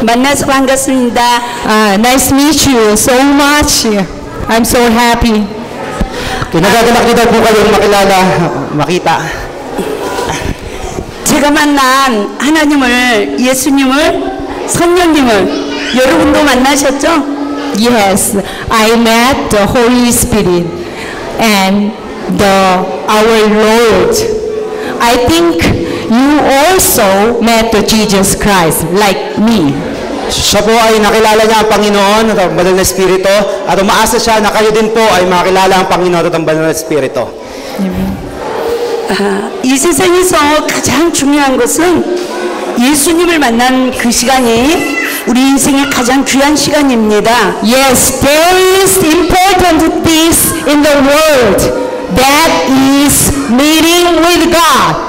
만나서 반갑습니다. Nice to meet you so much. I'm so happy. Kinagagalak niyo daw po kayong makita. 제가 만난 하나님을, 예수님을, 성령님을 여러분도 만나셨죠? Yes, I met the Holy Spirit and our Lord. I think you also met the Jesus Christ like me. Siya po ay nakilala niya ang Panginoon at ang Banal na Espiritu at umaasa siya na kayo din po ay makilala ang Panginoon at ang Banal na Espiritu. 이 세상에서 가장 중요한 것은 예수님을 만난 그 시간이 우리 인생의 가장 귀한 시간입니다. Yes, there is important things in the world that is meeting with God.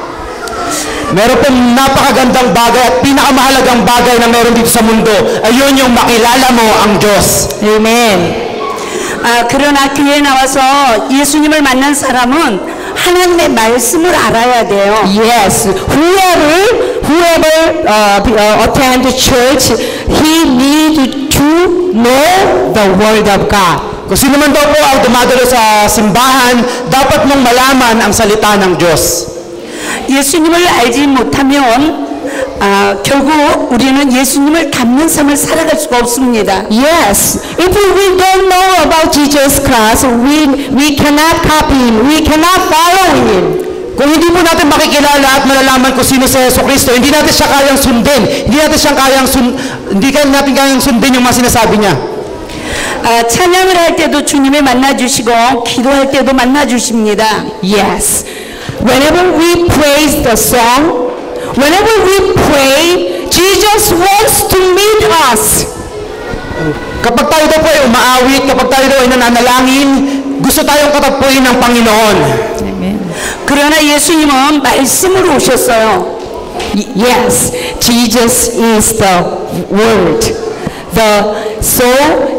Meron pong napakagandang bagay at pinakamahalagang bagay na meron dito sa mundo. Ayun yung makilala mo ang Diyos. Amen. 그러나 교회에 나와서 예수님을 만난 사람은 하나님의 말씀을 알아야 돼요. Yes, whoever attend the church, he need to know the word of God. Kung sino man daw po ang dumadalo sa simbahan, dapat mong malaman ang salita ng Diyos. 예수님을 알지 못하면 결국 우리는 예수님을 닮는 삶을 살아갈 수가 없습니다. Yes, if we don't know about Jesus Christ, we cannot copy Him, we cannot follow Him. Kung hindi mo natin makikilala at malalaman kung sino si Jesucristo, hindi natin siya kayang sundin. Hindi natin kayang sundin yung mga sinasabi niya. 찬양을 할 때도 주님을 만나주시고 기도할 때도 만나주십니다. Yes, whenever we praise the song, whenever we pray, Jesus wants to meet us. Kapag tayo daw po ay umaawit, kapag tayo daw ay nananalangin, gusto tayong katagpuin ng Panginoon. Amen. 그러나 예수님은 말씀으로 오셨어요. Yes, Jesus is the Word. So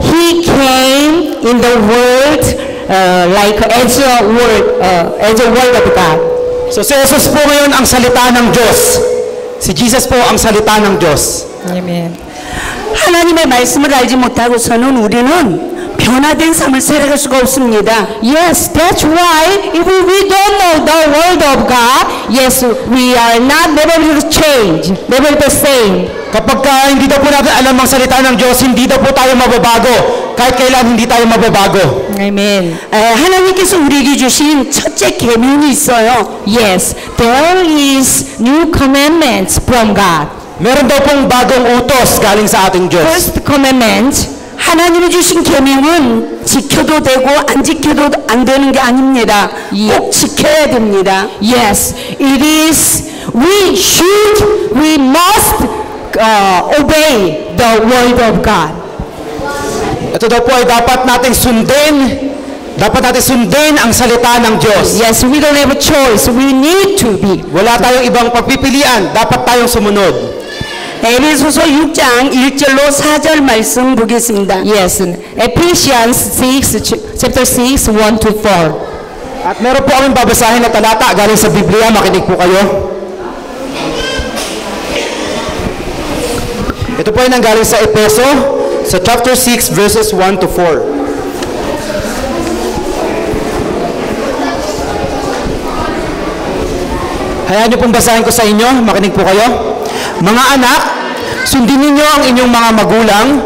He came in the Word like as a word of God. So si Jesus po ngayon ang salita ng Diyos. Si Jesus po ang salita ng Diyos. Amen. 하나님의 말씀을 알지 못하고서는 우리는 변화된 삶을 살아갈 수가 없습니다. Yes, that's why if we don't know the word of God, yes, we are never to change, never the same. Kapag hindi daw po natin alam ang salita ng Diyos, hindi daw po tayo mababago. Kahit kailan hindi tayo mababago. Amen. 하나님께서 우리에게 주신 첫째 계명이 있어요. Yes, there is new commandments from God. Meron daw pong bagong utos galing sa ating Diyos. First commandment, 하나님이 주신 계명은 지켜도 되고 안 지켜도 안 되는 게 아닙니다. 꼭 지켜야 됩니다. yes, it is, we must obey the word of God. Ito daw po ay dapat nating sundin ang salita ng Diyos. Yes, we don't have a choice. We need to be. Wala tayong ibang pagpipilian. Dapat tayong sumunod. 에베소서 6장 1절로 4절 말씀 보겠습니다. Yes, Ephesians 6, chapter 6, 1 to 4. At meron po kaming babasahin na talata galing sa Biblia. Makinig po kayo. Ito po ay nanggaling sa Efeso, sa chapter 6, verses 1 to 4. Hayaan niyo pong basahin ko sa inyo. Makinig po kayo. Mga anak, sundin ninyo ang inyong mga magulang,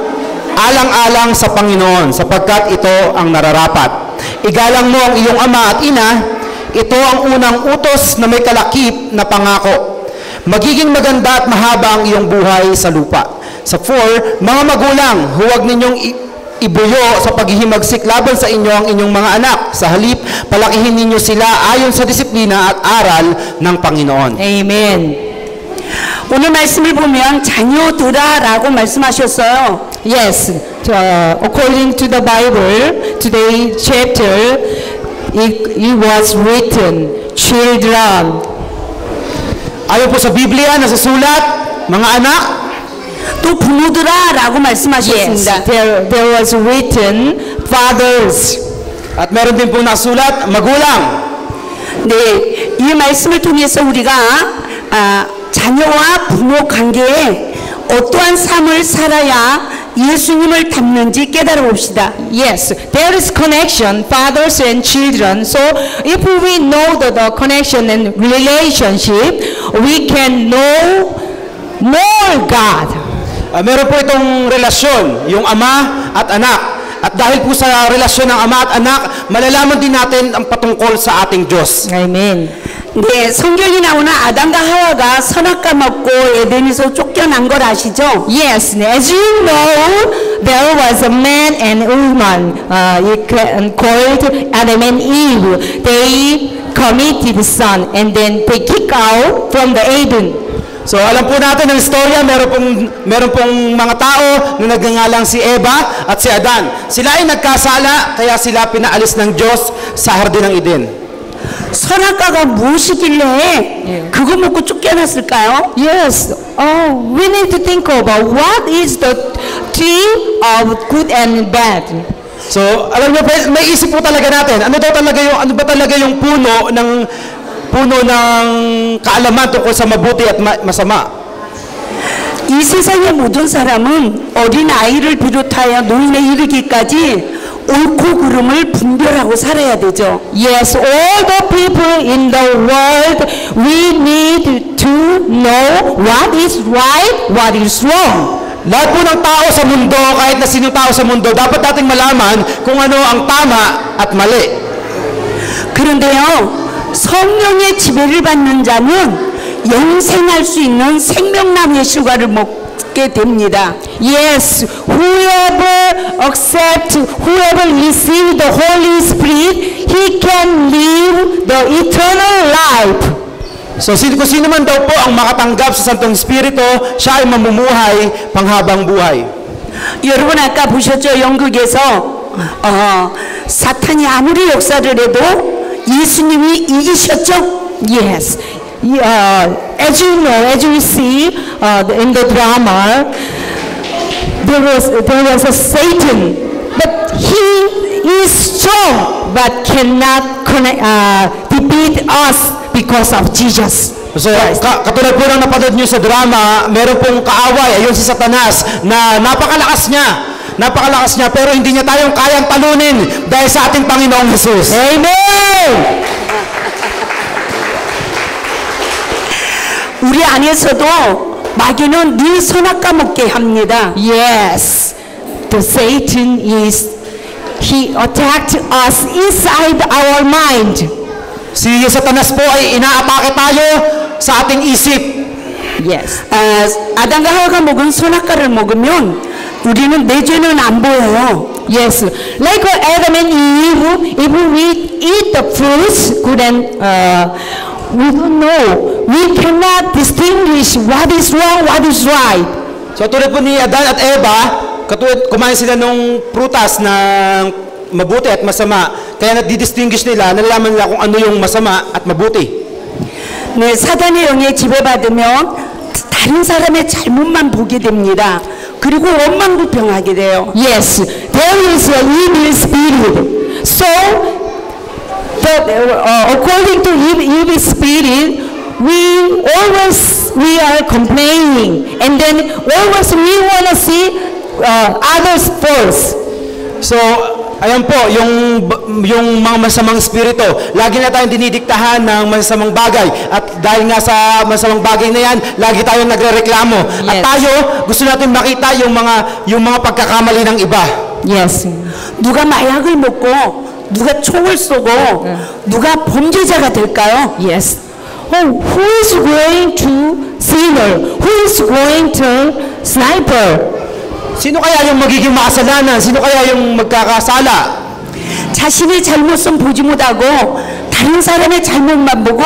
alang-alang sa Panginoon, sapagkat ito ang nararapat. Igalang mo ang iyong ama at ina, ito ang unang utos na may kalakip na pangako. Magiging maganda at mahaba ang iyong buhay sa lupa. Sa 4, mga magulang, huwag ninyong ibuyo sa paghihimagsik laban sa inyo ang inyong mga anak. Sa halip, palakihin ninyo sila ayon sa disiplina at aral ng Panginoon. Amen. 오늘 말씀을 보면 자녀들아라고 말씀하셨어요. Yes, according to the Bible, today's chapter, it was written, children. Ayon po sa Biblia, nasusulat, mga anak. 또 부모들아라고 Yes, 말씀하셨습니다. there was written, fathers. At meron din po nasulat, magulang. 네, 이 말씀을 통해서 우리가 자녀와 부모 관계에 어떠한 삶을 살아야 예수님을 닮는지 깨달아 봅시다. Yes, there is connection, fathers and children. So if we know the connection and relationship, we can know more God. Meron po itong relasyon, yung ama at anak. At dahil po sa relasyon ng ama at anak, malalaman din natin ang patungkol sa ating Diyos. Amen. 네, 성경이 나오는 아담과 하와가 선악과 먹고 에덴에서 쫓겨난 걸 아시죠? Yes, as you know, there was a man and woman called Adam and Eve. They committed sin and then they kicked out from the Eden. So alam po natin ang istorya, meron pong mga tao na nagngangalang si Eva at si Adan. Sila ay nagkasala, kaya sila pinaalis ng Diyos sa hardin ng Eden. 선악과가 무엇이길래 그거 먹고 쫓겨났을까요? Yes. Oh, we need to think about what is the tree of good and bad. So alam niyo, may isip po talaga natin. Ano ba talaga yung puno ng kaalaman tungkol sa mabuti at masama? 이 세상의 모든 사람은 어린 아이를 비롯하여 노인에 이르기까지 옳고 그름을 분별하고 살아야 되죠. Yes, all the people in the world, we need to know what is right, what is wrong. Lahat po ng tao sa mundo, kahit na sinong tao sa mundo, dapat nating malaman kung ano ang tama at mali. 그런데요, 성령의 지배를 받는 자는 영생할 수 있는 생명나무의 실과를 먹게 됩니다. Yes, whoever receive the Holy Spirit, he can live the eternal life. So kung sino man daw po ang makatanggap sa Santong Espiritu, siya ay mamumuhay panghabang buhay. 여러분 아까 보셨죠? 연극에서 사탄이 아무리 역사를 해도 예수님이 이기셨죠? Yes. As you know, as you see in the drama, there was a Satan, but he is strong, but cannot defeat us because of Jesus. So, katulad po ng napanood nyo sa drama, meron pong kaaway, ayun si Satanas, na napakalakas niya, pero hindi niya tayong kayang talunin dahil sa ating Panginoong Jesus. Amen! 우리 안에서도 마귀는 늘 선악과 먹게 합니다. Yes, the Satan he attacked us inside our mind. Si Satanas po ay inaatake tayo sa ating isip. Yes. 아담과 하와가 먹은 선악과를 먹으면 우리는 내 죄는 안 보여요. Yes, like Adam and Eve, if we eat the fruits, good and we don't know. We cannot distinguish what is wrong, what is right. So tulad po ni Adan at Eva, kumain sila ng prutas na mabuti at masama. Kaya nagdi-distinguish nila, nalalaman nila kung ano yung masama at mabuti. 네, 사단의 영에 지배받으면 다른 사람의 잘못만 보게 됩니다. 그리고 원망불평하게 돼요. Yes, there is an evil spirit. So, according to evil spirit, we are complaining, and then always we want to see others first. So, ayan po, yung mga masamang spirito, lagi na tayong dinidiktahan ng masamang bagay. At dahil nga sa masamang bagay na yan, lagi tayong nagrereklamo. At Yes. tayo, gusto natin makita yung mga pagkakamali ng iba. Yes. 누가 마약을 먹고 누가 총을 쏘고 누가 범죄자가 될까요? Yes. Oh, who is going to sinner? Who is going to sniper? Sino kaya yung magiging makasalanan? Sino kaya yung magkakasala? 자신의 잘못은 보지 못하고 다른 사람의 잘못만 보고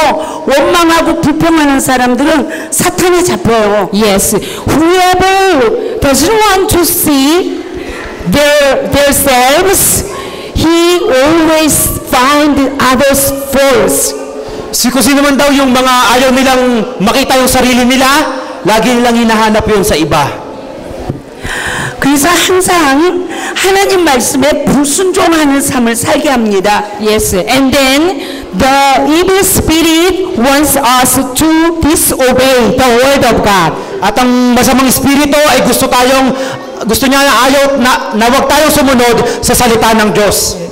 원망하고 불평하는 사람들은 사탄에 잡혀요. Yes. Whoever doesn't want to see their selves, he always find others first. Kung sino man daw yung mga ayaw nilang makita yung sarili nila, lagi nilang hinahanap yun sa iba. 그래서 항상 하나님 말씀에 불순종하는 삶을 살게 합니다. Yes, and then the evil spirit wants us to disobey the word of God. At ang masamang espiritu ay gusto niya na ayaw na wag tayong sumunod sa salita ng Diyos.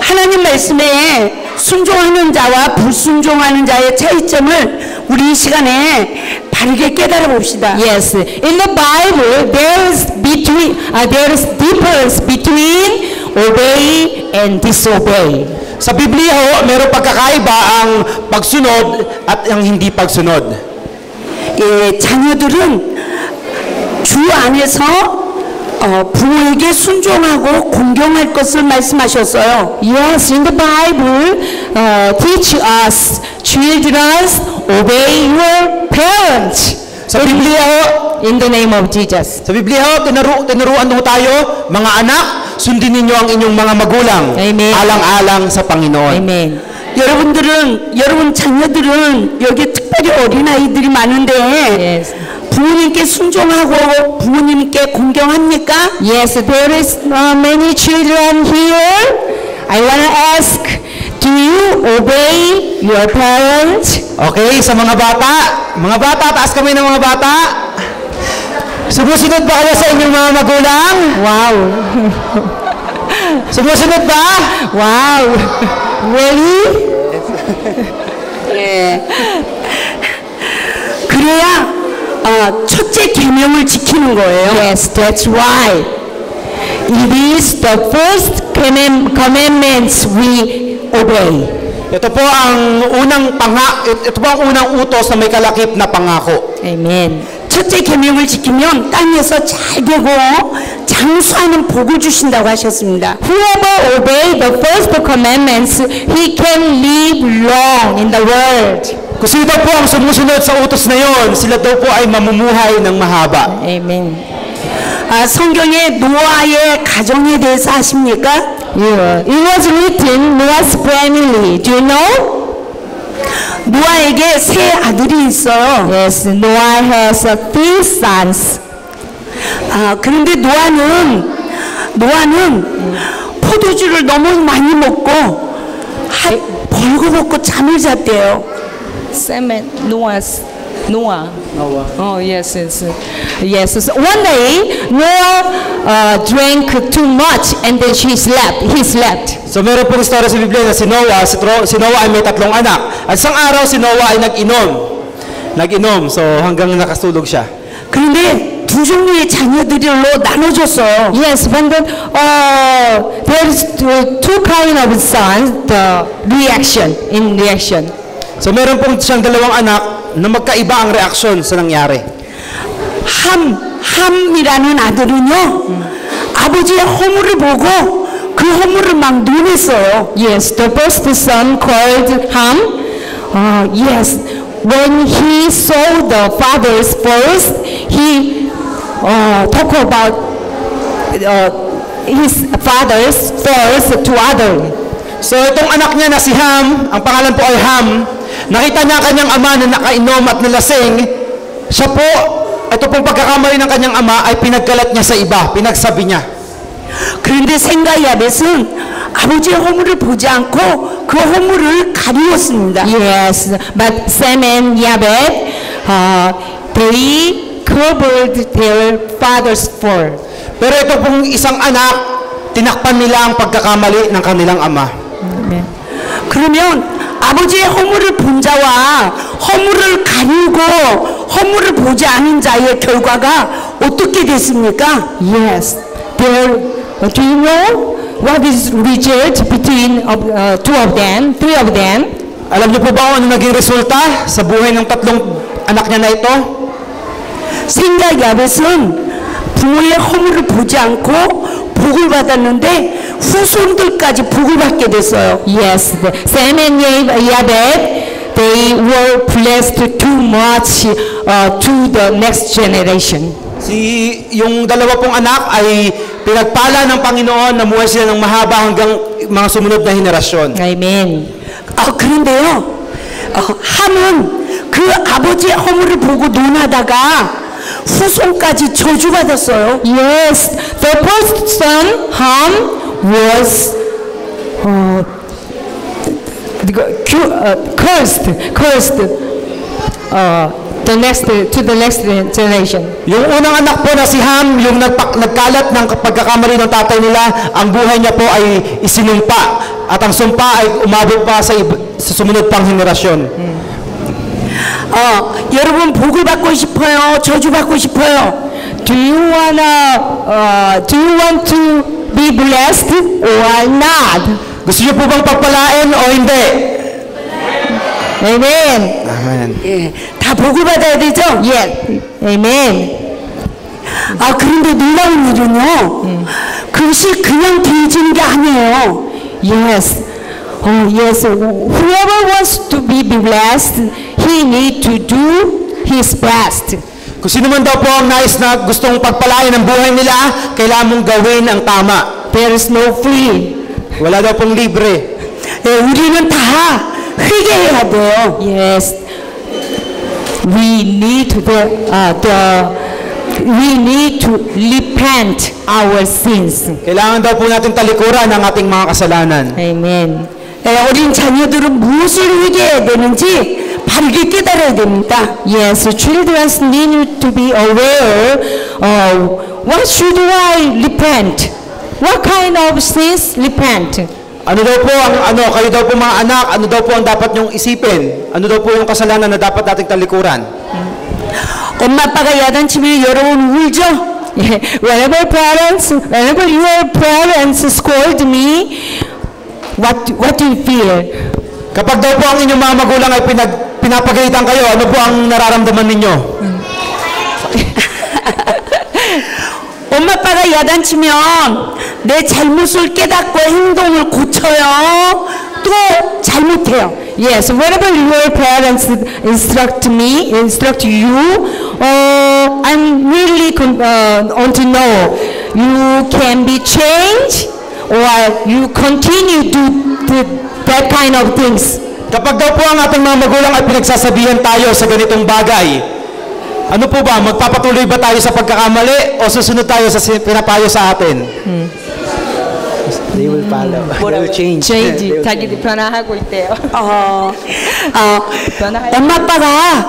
하나님 말씀에 순종하는 자와 불순종하는 자의 차이점을 우리 이 시간에 바르게 깨달아 봅시다. Yes, in the Bible there is difference between obey and disobey. Sa Biblia ho, mayroong pagkakaiba ang pagsunod at ang hindi pagsunod. 예, 자녀들은 주 안에서 부모에게 순종하고 공경할 것을 말씀하셨어요. Yes, in the Bible teach us children obey your parents. Sa Biblia ho, In the name of Jesus. sa Biblia ho, tinuruan ho tayo, mga anak, sundin ninyo ang inyong mga magulang. Amen. Alang-alang sa Panginoon. Amen. 여러분 자녀들은 여기 특별히 어린아이들이 많은데 Yes. 부모님께 순종하고 부모님께 공경합니까? Yes, there is many children here. I want to ask, do you obey your parents? Okay, sa mga bata, taas kami ng mga bata. Sumusunod ba kayo sa inyong mga magulang? Wow. Sumusunod ba? Wow. Really? 예. 그래야 첫째 계명을 지키는 거예요. Yes, that's right. It is the first commandments we obey. Ito po ang unang utos na may kalakip na pangako. Amen. 첫째 계명을 지키면 땅에서 잘 되고 장수하는 복을 주신다고 하셨습니다. Whoever obey the first commandments, he can live long in the world. Kung sino daw po ang sumusunod sa utos na yon, sila daw po ay mamumuhay ng mahaba. Amen. 성경에 노아의 가정에 대해서 아십니까? Yeah. It was written Noah's family. Do you know? 노아에게 세 아들이 있어요. Yes, Noah has three sons. 그런데 노아는 포도주를 너무 많이 먹고 벌거벗고 잠을 잤대요. Noah. Oh yes, yes. So one day Noah drank too much and then he slept. So meron pong istorya sa Biblia na si Noah ay may 3 anak. At isang araw si Noah ay nag-inom. So hanggang nakastulog siya. 그런데 두 종류의 자녀들로 나눠줬어요. Yes, but then there's two kind of sons. The reaction. So meron pong siyang 2 anak na magkaiba ang reaksyon sa nangyari. 함이라는 아들은요, 아버지의 허물을 보고 그 허물을 막 논했어요. Yes, the first son called Ham. Yes, when he saw the father's first, he talked about his father's first to other. So itong anak niya na si Ham, ang pangalan po ay Ham, nakita niya ang kanyang ama na nakainom at nalasing. Siya po, ito pong pagkakamali ng kanyang ama ay pinagkalat niya sa iba, pinagsabi niya. 그런데 셈과 야벳은 아버지의 허물을 보지 않고 그 허물을 가리웠습니다. Yes, but Sem and Yabed, they covered their father's fault. Pero ito pong isang anak, tinakpan nila ang pagkakamali ng kanilang ama. Amen. 그러면 아버지의 허물을 본 자와 허물을 가리고 허물을 보지 않은 자의 결과가 어떻게 됐습니까? Yes, do you know what is result between three of them? Alam niyo po ba kung ano naging resulta sa buhay ng 3 anak niya na ito? 셈과 야벳은 부모의 허물을 보지 않고 복을 받았는데 후손들까지 복을 받게 됐어요. Yes, Sem and Yabed, they were blessed too much to the next generation. Yung 2 pong anak ay pinagpala ng Panginoon na muhay sila ng mahaba hanggang mga sumunod na henerasyon. Amen. 그런데요, 함은 그 아버지의 허물을 보고 논하다가 후손까지 저주받았어요. Yes, the first son, Ham, was cursed. To the next generation. Yung unang anak po na si Ham, yung nagkalat ng pagkakamali ng tatay nila, ang buhay niya po ay isinumpa. At ang sumpa ay umabot pa sa sumunod pang henerasyon. 여러분 복을 받고 싶어요? 저주 받고 싶어요? Do you want to be blessed or not? Gusto niyo po bang pagpalain o hindi? Amen. Amen. 예, 다 복을 받아야 되죠? Yes. Amen. 그런데 놀라운 일은요. 그것이 그냥 되어지는 게 아니에요. Yes. Oh, yes. Whoever wants to be blessed, he need to do his best. Kung sino man daw po ang nais na gustong pagpalain ng buhay nila, kailangan mong gawin ang tama. There is no free. Wala daw pong libre. 우리는 다 회개해야 돼요. Yes. We need to repent our sins. Kailangan daw po natin talikuran ang ating mga kasalanan. Amen. 어린 자녀들은 무엇을 회개해야 되는지 바르게 깨달아야 됩니다. Yes, children need to be aware of what should I repent? What kind of sins repent? Ano daw po kayo daw po mga anak, ano daw po ang dapat nyong isipin? Ano daw po yung kasalanan na dapat nating talikuran? 엄마 아빠가 야단치면 여러분 울죠? Whenever your parents scold me, what do you feel? Kapag daw po ang inyong mga magulang ay pinapagalitan kayo, ano po ang nararamdaman ninyo? 엄마 아빠가 야단치면 내 잘못을 깨닫고 행동을 고쳐요. 또 잘못해요. Yes, whenever your parents instruct you, I'm really want to know you can be changed or you continue to do that kind of things. Kapag daw po ang ating mga magulang ay pinagsasabihan tayo sa ganitong bagay, ano po ba, magpapatuloy ba tayo sa pagkakamali o susunod tayo sa pinapayo sa atin? They will follow. They will change. 자기들 변화하고 있대요. 엄마 아빠가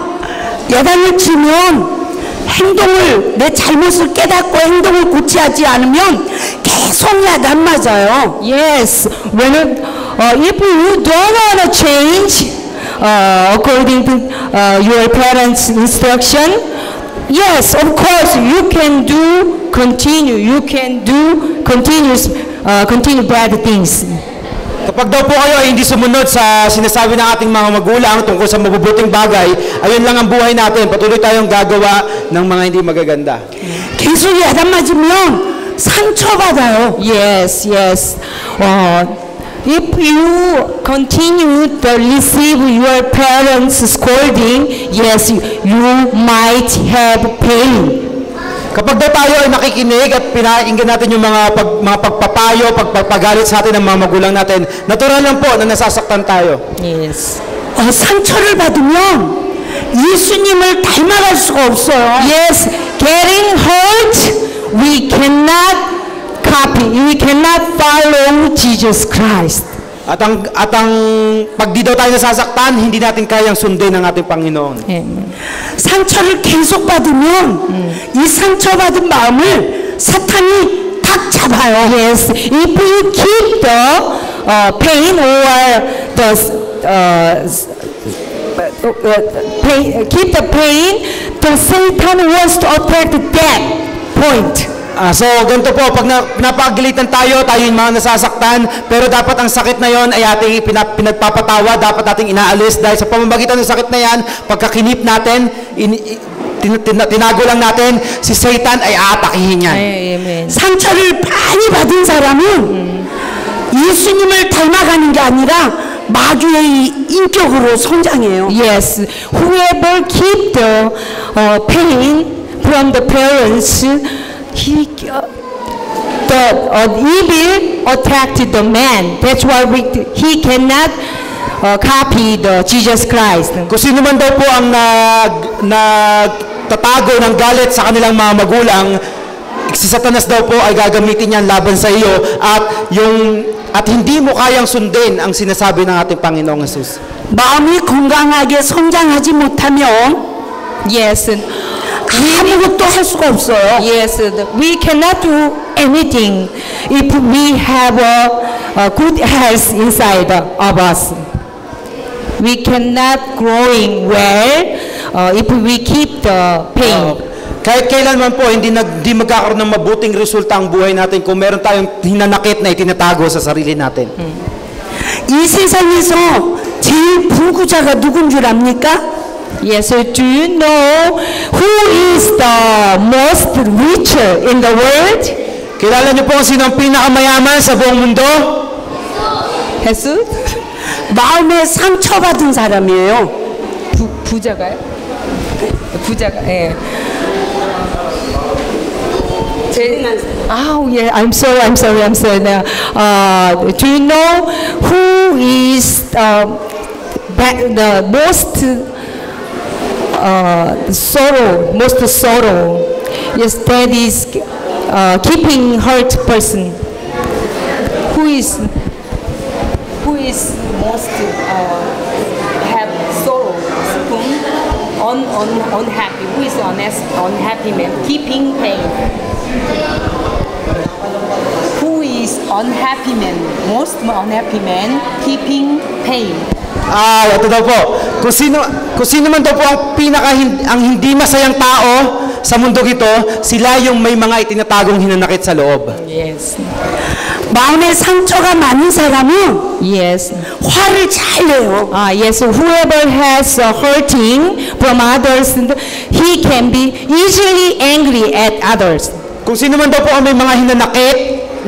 야단을 치면 내 잘못을 깨닫고 행동을 고치지 않으면 계속 야단 맞아요. Yes, if you don't want to change according to your parents' instruction, yes, of course you can continue bad things. Kapag daw po kayo ay hindi sumunod sa sinasabi ng ating mga magulang tungkol sa mabubuting bagay, ayun lang ang buhay natin. Patuloy tayong gagawa ng mga hindi magaganda. 계속 야단 맞으면 상처받아요. Yes. If you continue to receive your parents' scolding, yes, you might have pain. Kapag daw tayo ay nakikinig at pinainggan natin yung mga pagpapayo, pagpapagalit sa atin ng mga magulang natin, natural lang po na nasasaktan tayo. Yes. 상처를 받으면 예수님을 닮아갈 수가 없어요. Yes, getting hurt, we cannot follow Jesus Christ. At ang pag di daw tayo nasasaktan, hindi natin kayang sundin ang ating Panginoon. Amen. 상처를 계속 받으면 이 상처받은 마음을 사탄이 탁 잡아요. Yes, if you keep the pain or keep the pain, the Satan wants to attack that point. So, ganito po, pag pinapagalitan tayo yung mga nasasaktan, pero dapat ang sakit na yon ay ating pinagpapatawa, dapat ating inaalis dahil sa pamamagitan ng sakit na yan, pagkakinip natin, tinago lang natin, si Satan ay aatakihin yan. Amen. 상처를 많이 받은 사람은 예수님을 닮아가는 게 아니라 마귀의 인격으로 성장해요. Yes, whoever keep the pain from the parents, the evil attacked the man. That's why he cannot copy the Jesus Christ. Kung sino man daw po ang magtatago ng galit sa kanilang mga magulang, si Satanas daw po ay gagamitin yan laban sa iyo at hindi mo kayang sundin ang sinasabi ng ating Panginoong Hesus. 마음이 건강하게 성장하지 못하면 Yes, 아무것도 할 수가 없어요. yes, we cannot do anything if we have a good health inside of us. We cannot growing well if we keep the pain. Kahit kailanman po, hindi magkakaroon ng mabuting resulta ang buhay natin kung meron tayong hinanakit na itinatago sa sarili natin. 이 세상에서 제일 부구자가 누군 줄 압니까? Yes, so do you know who is the most richer in the world? Kilala niyo po kung sino ang pinakamayaman sa buong mundo? Jesus? 마음에 상처받은 사람이에요. 부자가요? 부자가, 예. Oh yeah, I'm sorry. Do you know who is the most sorrow? Yes, that is keeping hurt person. Who is most have sorrow? Unhappy. Who is unhappy man? Keeping pain. Who is unhappy man? Most unhappy man keeping pain. Ito daw po. Kung sino man daw po ang hindi masayang tao sa mundong ito, sila yung may mga itinatagong hinanakit sa loob. Yes. 마음에 상처가 많은 사람은 Yes. 화를 잘 내요. Yes. Whoever has hurting from others, he can be easily angry at others. Kung sino man daw po ang may mga hinanakit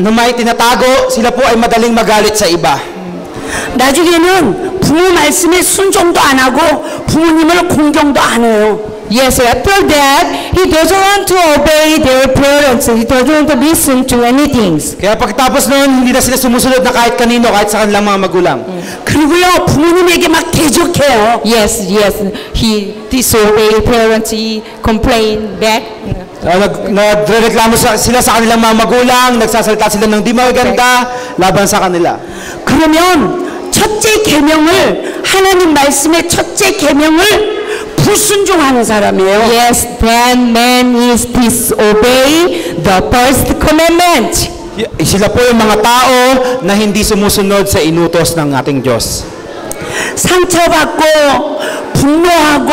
na may tinatago, sila po ay madaling magalit sa iba. 나중에는 부모 말씀에 순종도 안 하고 부모님을 공경도 안 해요. Yes, after that, he doesn't want to obey their parents. He doesn't want to listen to anything. Kaya pagkatapos noon, hindi na sila sumusunod na kahit kanino, kahit sa kanilang mga magulang. 그리고요 부모님에게 막 대적해요. Yes, he disobey parents. He complain back. Nagreklamo sila sa kanilang mga magulang, nagsasalita sila ng di maganda laban sa kanila. 그러면 첫째 계명을 하나님 말씀의 첫째 계명을 불순종하는 사람이에요. Yes, then man is disobey the first commandment. Sila po yung mga tao na hindi sumusunod sa inutos ng ating Diyos. 상처받고 분노하고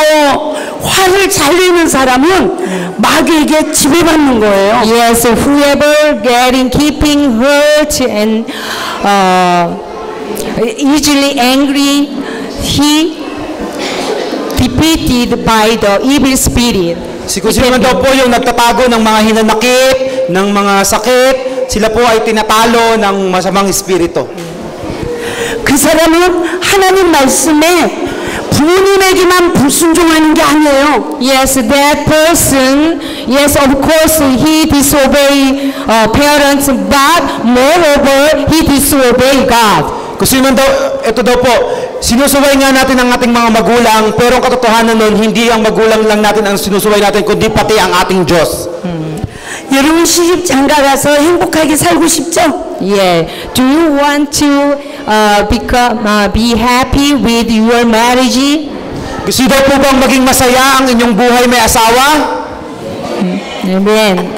화를 잘 내는 사람은 마귀에게 지배받는 거예요. Yes, whoever keeping hurt and easily angry, he defeated by the evil spirit. Kung sino man daw po yung nagtatago ng mga hinanakit, ng mga sakit, sila po ay tinatalo ng masamang espiritu. 그 사람은 하나님 말씀에 부모님에게만 불순종하는 게 아니에요. Yes, that person, yes, of course, he disobey parents, but moreover, he disobey God. Kung sino man daw, ito daw po, sinusuway nga natin ang ating mga magulang, pero ang katotohanan nun, hindi ang magulang lang natin ang sinusuway natin, kundi pati ang ating Diyos. 여러분 시집 장가 가서 행복하게 살고 싶죠? Yeah. Do you want to be happy with your marriage? Gusto daw po bang maging masaya ang inyong buhay may asawa? Amen.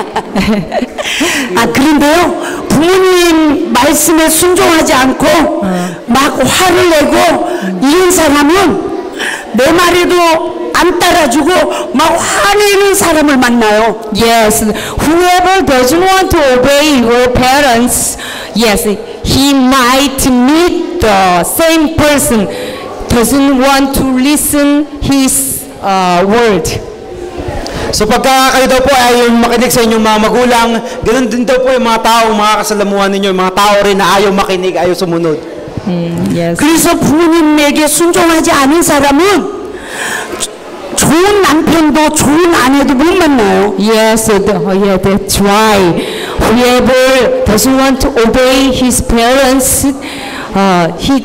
그런데요 부모님 말씀에 순종하지 않고 막 화를 내고 이런 사람은 내 말에도 안 따라주고 막 화내는 사람을 만나요. Yes, whoever doesn't want to obey your parents, yes, he might meet the same person doesn't want to listen his word. So pagka kayo daw po ay makinig sa inyong mga magulang, ganoon din daw po yung mga tao, mga kasalamuhan ninyo, yung mga tao rin na ayaw makinig, ayaw sumunod. Yes. 그래서 부모님에게 순종하지 않은 사람은 좋은 남편도 좋은 아내도 못 만나요. Yes, that's why. Whoever doesn't want to obey his parents, he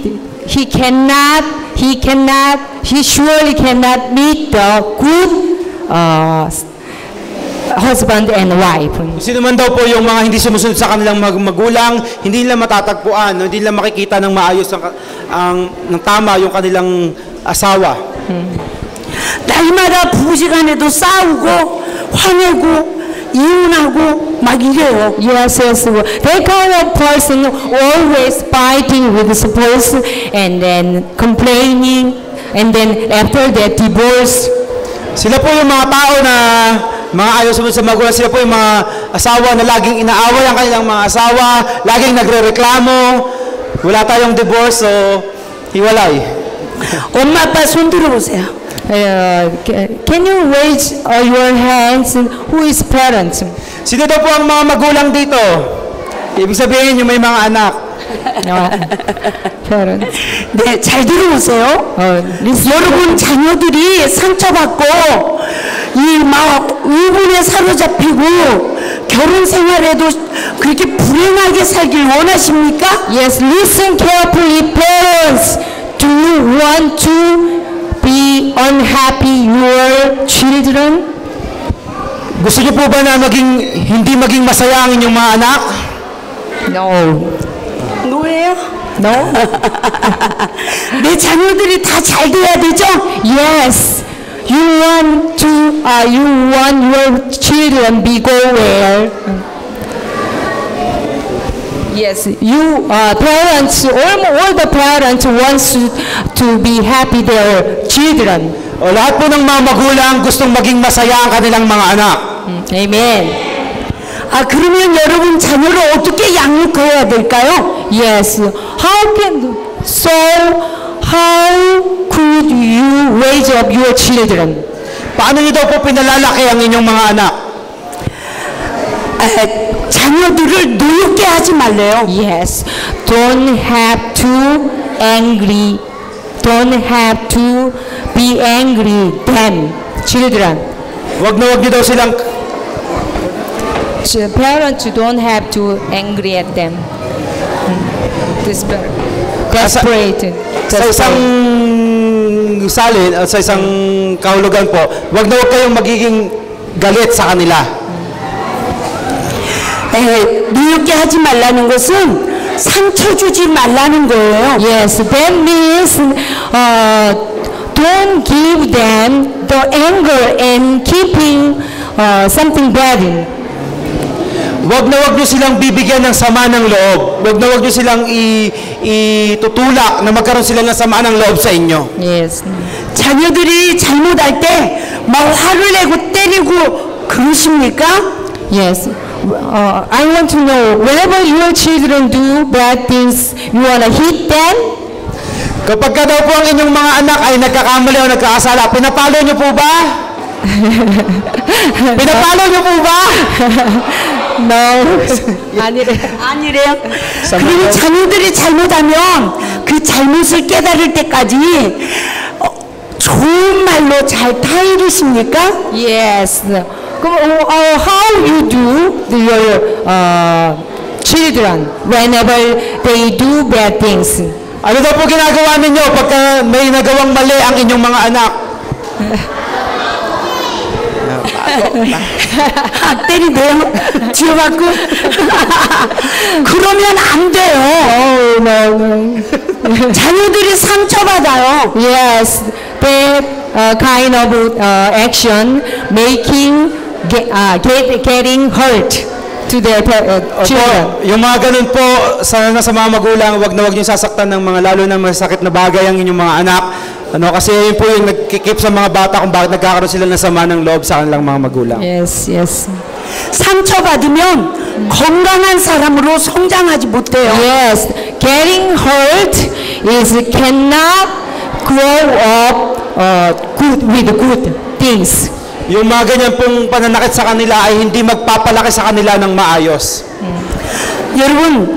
surely cannot meet the good husband and wife. Sino man daw po yung mga hindi sumusunod sa kanilang magulang, hindi nila matatagpuan, no? Hindi nila makikita ng maayos ng tama yung kanilang asawa. 날마다 부부지간에도 싸우고 화내고 이혼하고 막 이래요. Yes, yes. That kind of person always fighting with the spouse and then complaining and then after that divorce. Sila po yung mga tao na mga ayaw sumunod sa magulang. Sila po yung mga asawa na laging inaaway ang kanilang mga asawa, laging nagre-reklamo. Wala tayong divorce, so hiwalay. 엄마 아빠 손 들어보세요. Can you raise your hands? Who is parents? Sino daw po ang mga magulang dito? Ibig sabihin yung may mga anak. Parents. 네, 잘 들어보세요. 여러분 자녀들이 상처받고 이 막 의문에 사로잡히고 결혼 생활에도 그렇게 불행하게 살길 원하십니까? Yes, listen carefully, parents. Do you want to be unhappy your children? Gusto niyo po ba na hindi maging masaya ang inyong mga anak? No. 노예요? No? 내 자녀들이 다 잘 돼야 되죠? Yes. You want your children be go well. Yes, you parents, all the parents wants to be happy their children. O lahat po ng mga magulang gustong maging masaya ang kanilang mga anak. Amen. 아 그러면 여러분 자녀를 어떻게 양육해야 될까요? Yes. How could you raise up your children? Paano niyo daw po pinalalaki ang inyong mga anak? 자녀들을 노엽게 하지 말래요. Yes. Don't have to angry. Don't have to be angry them, children. Wag niyo daw silang Parents don't have to angry at them. Desperate. sa isang salin at sa isang kahulugan po, wag kayong magiging galit sa kanila. 노엽게 하지 말라는 것은 상처 주지 말라는 거예요. Yes, that means don't give them the anger and keeping something bad in. Wag niyo silang bibigyan ng sama ng loob. Wag niyo silang itutulak na magkaroon sila ng sama ng loob sa inyo. Yes. 자녀들이 잘못할 때 막 화를 내고 때리고 그러십니까? Yes. I want to know, whenever your children do bad things, you want to hit them? Kapag ka daw po ang inyong mga anak ay nagkakamali o nagkakasala, pinapalo niyo po ba? Pinapalo niyo po ba? No. 아니래요. 그리고 자녀들이 잘못하면 그 잘못을 깨달을 때까지 좋은 말로 잘 타이르십니까? Yes. How you do your children whenever they do bad things? Ano daw po ginagawa ninyo pagka may nagawang mali ang inyong mga anak? 때리대요. 지어갖고 그러면 안 돼요. Oh, no. 자녀들이 상처받아요. Yes, that kind of action making getting hurt to their children. Yung mga ganun po sa mga magulang, wag niyo sasaktan ng mga lalo na masakit na bagay ang inyong mga anak. Kasi yun po yung nagkikip sa mga bata kung bakit nagkakaroon sila ng sama ng loob sa kanilang mga magulang. Yes, yes. 상처받으면 건강한 사람으로 성장하지 못해요. Yes, getting hurt is cannot grow up with good things. Yung mga ganyan pong pananakit sa kanila ay hindi magpapalaki sa kanila ng maayos. 여러분,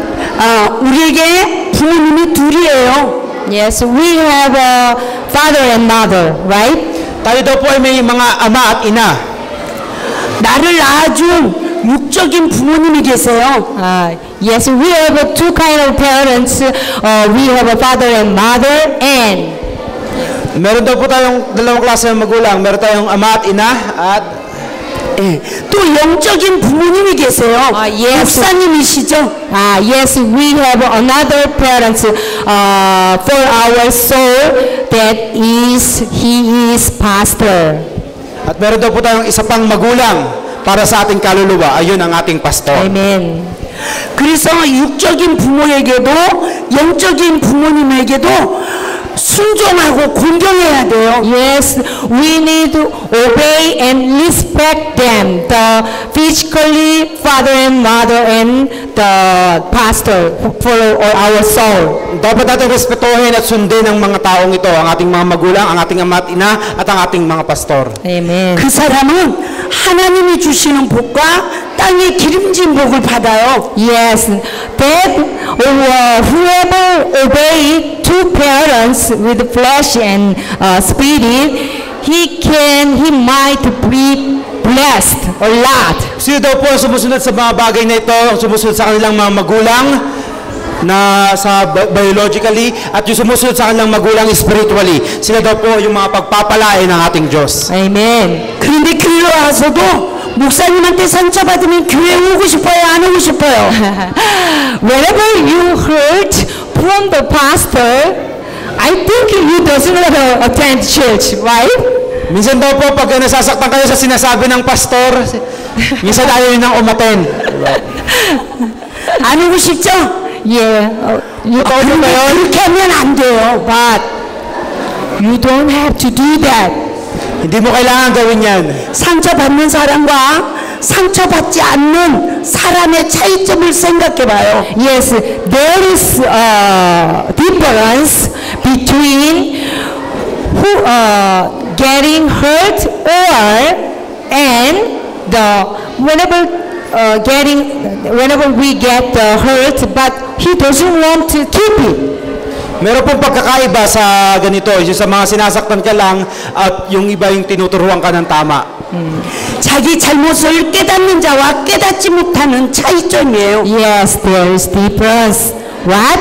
우리에게 부모님이 둘이에요. Yes, we have a father and mother, right? Tayo daw po ay may mga ama at ina. 나를 낳아준 육적인 부모님이 계세요. Yes, we have two kind of parents. We have a father and mother, and Meron daw po tayong dalawang klase ng magulang. Meron tayong ama at ina at 예, 또 영적인 부모님이 계세요. yes. 목사님이시죠? Yes, we have another parent for our soul that he is pastor. At meron daw po tayong isa pang magulang para sa ating kaluluwa. Ayun ang ating pastor. Amen. 그래서 육적인 부모에게도 영적인 부모님에게도 순종하고 공경해야 돼요. Yes, we need to obey and respect them, the physically father and mother and the pastor for our soul. Dapat natin respetuhin at sundin ang mga taong ito, ang ating mga magulang, ang ating ama at ina, at ang ating mga pastor. Amen. 그 사람은 하나님이 주시는 복과 땅의 기름진 복을 받아요. Yes, that whoever obey two parents with flesh and spirit, he might be blessed a lot. Sino daw po ang sumusunod sa mga bagay na ito, ang sumusunod sa kanilang mga magulang na sa biologically at yung sumusunod sa kanilang magulang spiritually. Sila daw po yung mga pagpapalain ng ating Diyos. Amen. 그런데 교회 와서도 목사님한테 상처받으면 교회 오고 싶어요? 안 오고 싶어요? Whenever you heard from the pastor, I think you doesn't want to attend church, right? Minsan daw po pag nasasaktan kayo sa sinasabi ng pastor, minsan ayaw nyo nang umaten. 안 오고 싶죠? Yeah, you don't 그런데 know, 그렇게 하면 안 돼요. but you don't have to do that. Hindi mo kailangan gawin yan. 상처받는 사람과 상처받지 않는 사람의 차이점을 생각해봐요. Yes, there is a difference between who getting hurt or and the whenever we get hurt, but he doesn't want to keep it. Meron pong pagkakaiba sa ganito, yung sa mga sinasaktan ka lang at yung iba yung tinuturuan ka ng tama. 자기 잘못을 깨닫는 자와 깨닫지 못하는 차이점이에요. Yes, there is difference. What?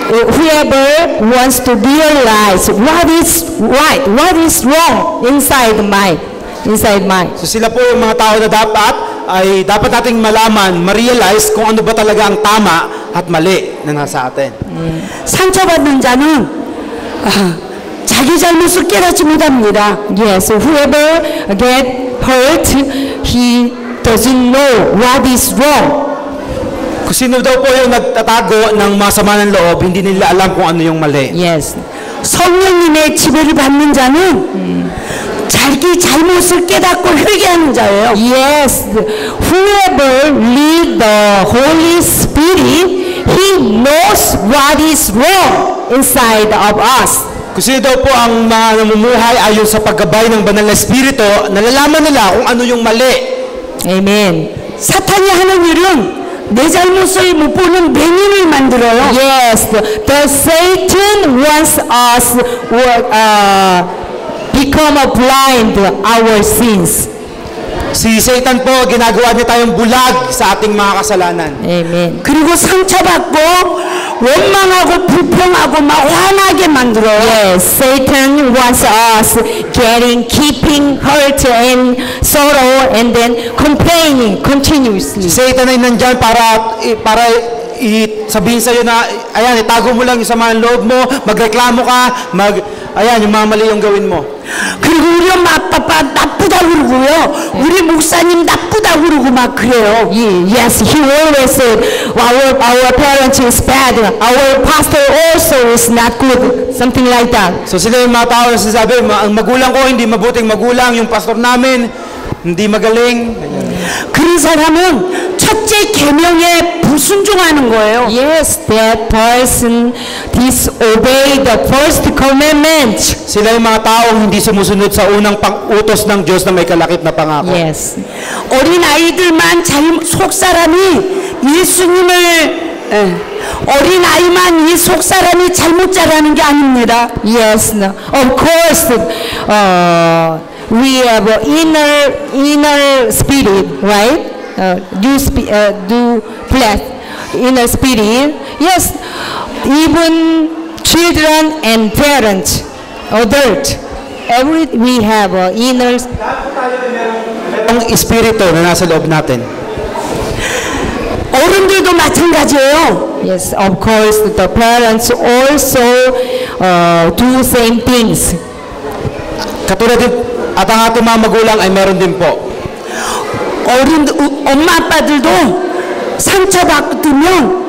Whoever wants to realize what is right, what is wrong inside mind. So sila po yung mga tao na dapat nating malaman, ma-realize kung ano ba talaga ang tama at mali na nasa atin. 상처받는 자는 자기 잘못을 깨닫지 못합니다. Yes, whoever get hurt, he doesn't know what is wrong. Kung sino daw po yung nagtatago ng masama ng loob, hindi nila alam kung ano yung mali. Yes. 성령님의 지배를 받는 자는 자기 잘못을 깨닫고 회개하는 자예요. Yes, whoever lead the Holy Spirit, he knows what is wrong inside of us. Kung sino daw po ang mga namumuhay ayon sa paggabay ng banal na espiritu, nalalaman nila kung ano yung mali. Amen. 사탄이 하는 일은 내 잘못을 못 보는 맹인을 만들어요. Yes, the Satan wants us become blind our sins. Si Satan po, ginagawa niya tayong bulag sa ating mga kasalanan. Amen. 그리고 상처받고 원망하고 불평하고 막 화나게 만들어요. Yes, Satan wants us keeping hurt and sorrow and then complaining continuously. Si Satan ay nandyan para sabihin sa'yo na, ayan, itago mo lang yung samaan loob mo, magreklamo ka, ayan, yung mga mali yung gawin mo. 그리고 우리 엄마 아빠 나쁘다 그러고요. 우리 목사님 나쁘다 그러고 막 그래요. Yes, he always said our parents is bad. Our pastor also is not good. Something like that. So sila yung mga tao na sinasabi, ang magulang ko hindi mabuting magulang, yung pastor namin hindi magaling. 그런 사람은 첫째 계명에 불순종하는 거예요. Yes, that person disobey the first commandment. Sila yung mga taong hindi sumusunod sa unang pang-utos ng Diyos na may kalakip na pangako. Yes. 어린 아이들만 속 사람이 예수님을 어린 아이만 이 속 사람이 잘못 자라는 게 아닙니다. Yes, no. Of course, we have inner spirit, right? Do flesh. inner spirit. Yes, even children and parents, adult, we have inner. Ang espiritu na nasa loob natin. 어른들도 마찬가지예요. Yes, of course, the parents also do same things. Katulad din, at ang ating mga magulang ay meron din po. 엄마 아빠들도 상처받으면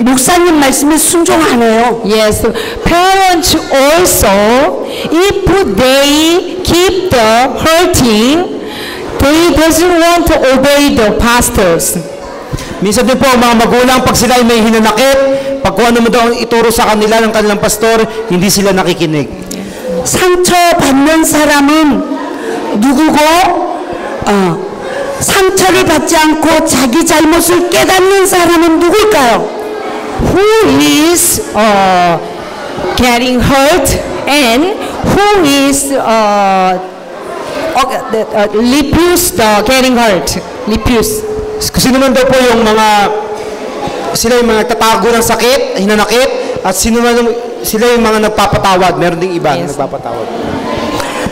목사님 말씀에 순종 안 해요. Yes, parents also, if they keep the hurting, they doesn't want to obey the pastors. Minsan din po ang mga magulang, pag sila ay may hinanakit, pag kung ano mo daw ang ituro sa kanila ng kanilang pastor, hindi sila nakikinig. 상처받는 사람은 누구고? 상처를 받지 않고 자기 잘못을 깨닫는 사람은 누굴까요? Who is getting hurt and who is refuse the getting hurt? Refuse. Sino man daw po yung mga, sila yung mga tatago ng sakit, hinanakit, at sino man sila yung mga nagpapatawad. Meron ding iba na nagpapatawad.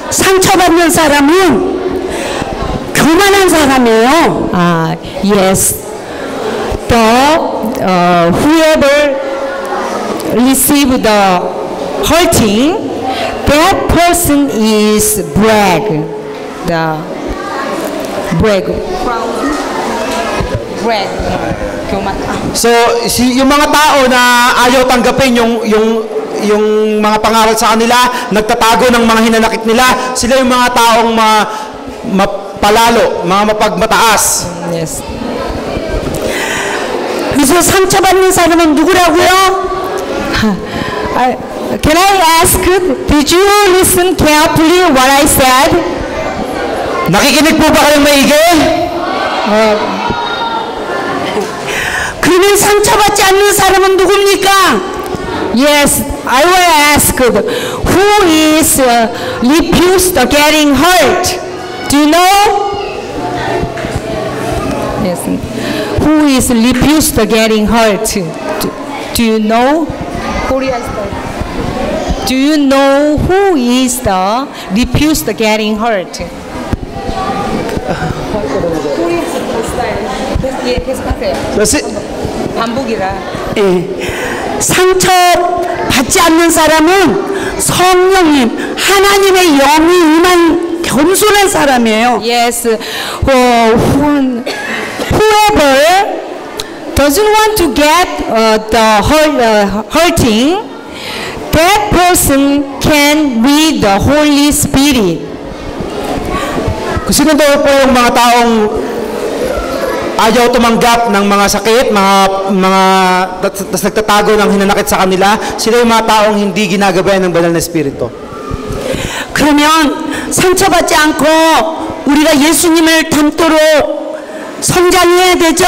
상처받는 사람은 교만한 사람이에요. Yes. Whoever receive the hurting, that person is brag. Brag. So, yung mga tao na ayaw tanggapin yung mga pangaral sa kanila, nagtatago ng mga hinanakit nila, sila yung mga taong mapalalo, mga mapagmataas. Yes. 그래서 상처받는 사람은 누구라고요? Can I ask, did you listen carefully what I said? Nakikinig po ba kayong maigi? 그러면 상처받지 않는 사람은 누굽니까? Yes, I will ask, who is refused getting hurt? Do you know? Yes. Who is refused getting hurt? Do you know? Do you know who is the refused getting hurt? 반복이라. 상처 받지 않는 사람은 성령님, 하나님의 영이 임한 겸손한 사람이에요. Yes, whoever doesn't want to get hurting, that person can read the Holy Spirit. Sino daw po yung mga taong ayaw tumanggap ng mga sakit, tas nagtatago ng hinanakit sa kanila, sila yung mga taong hindi ginagabayan ng banal na espiritu. 그러면 상처받지 않고 우리가 예수님을 닮도록 성장해야 되죠?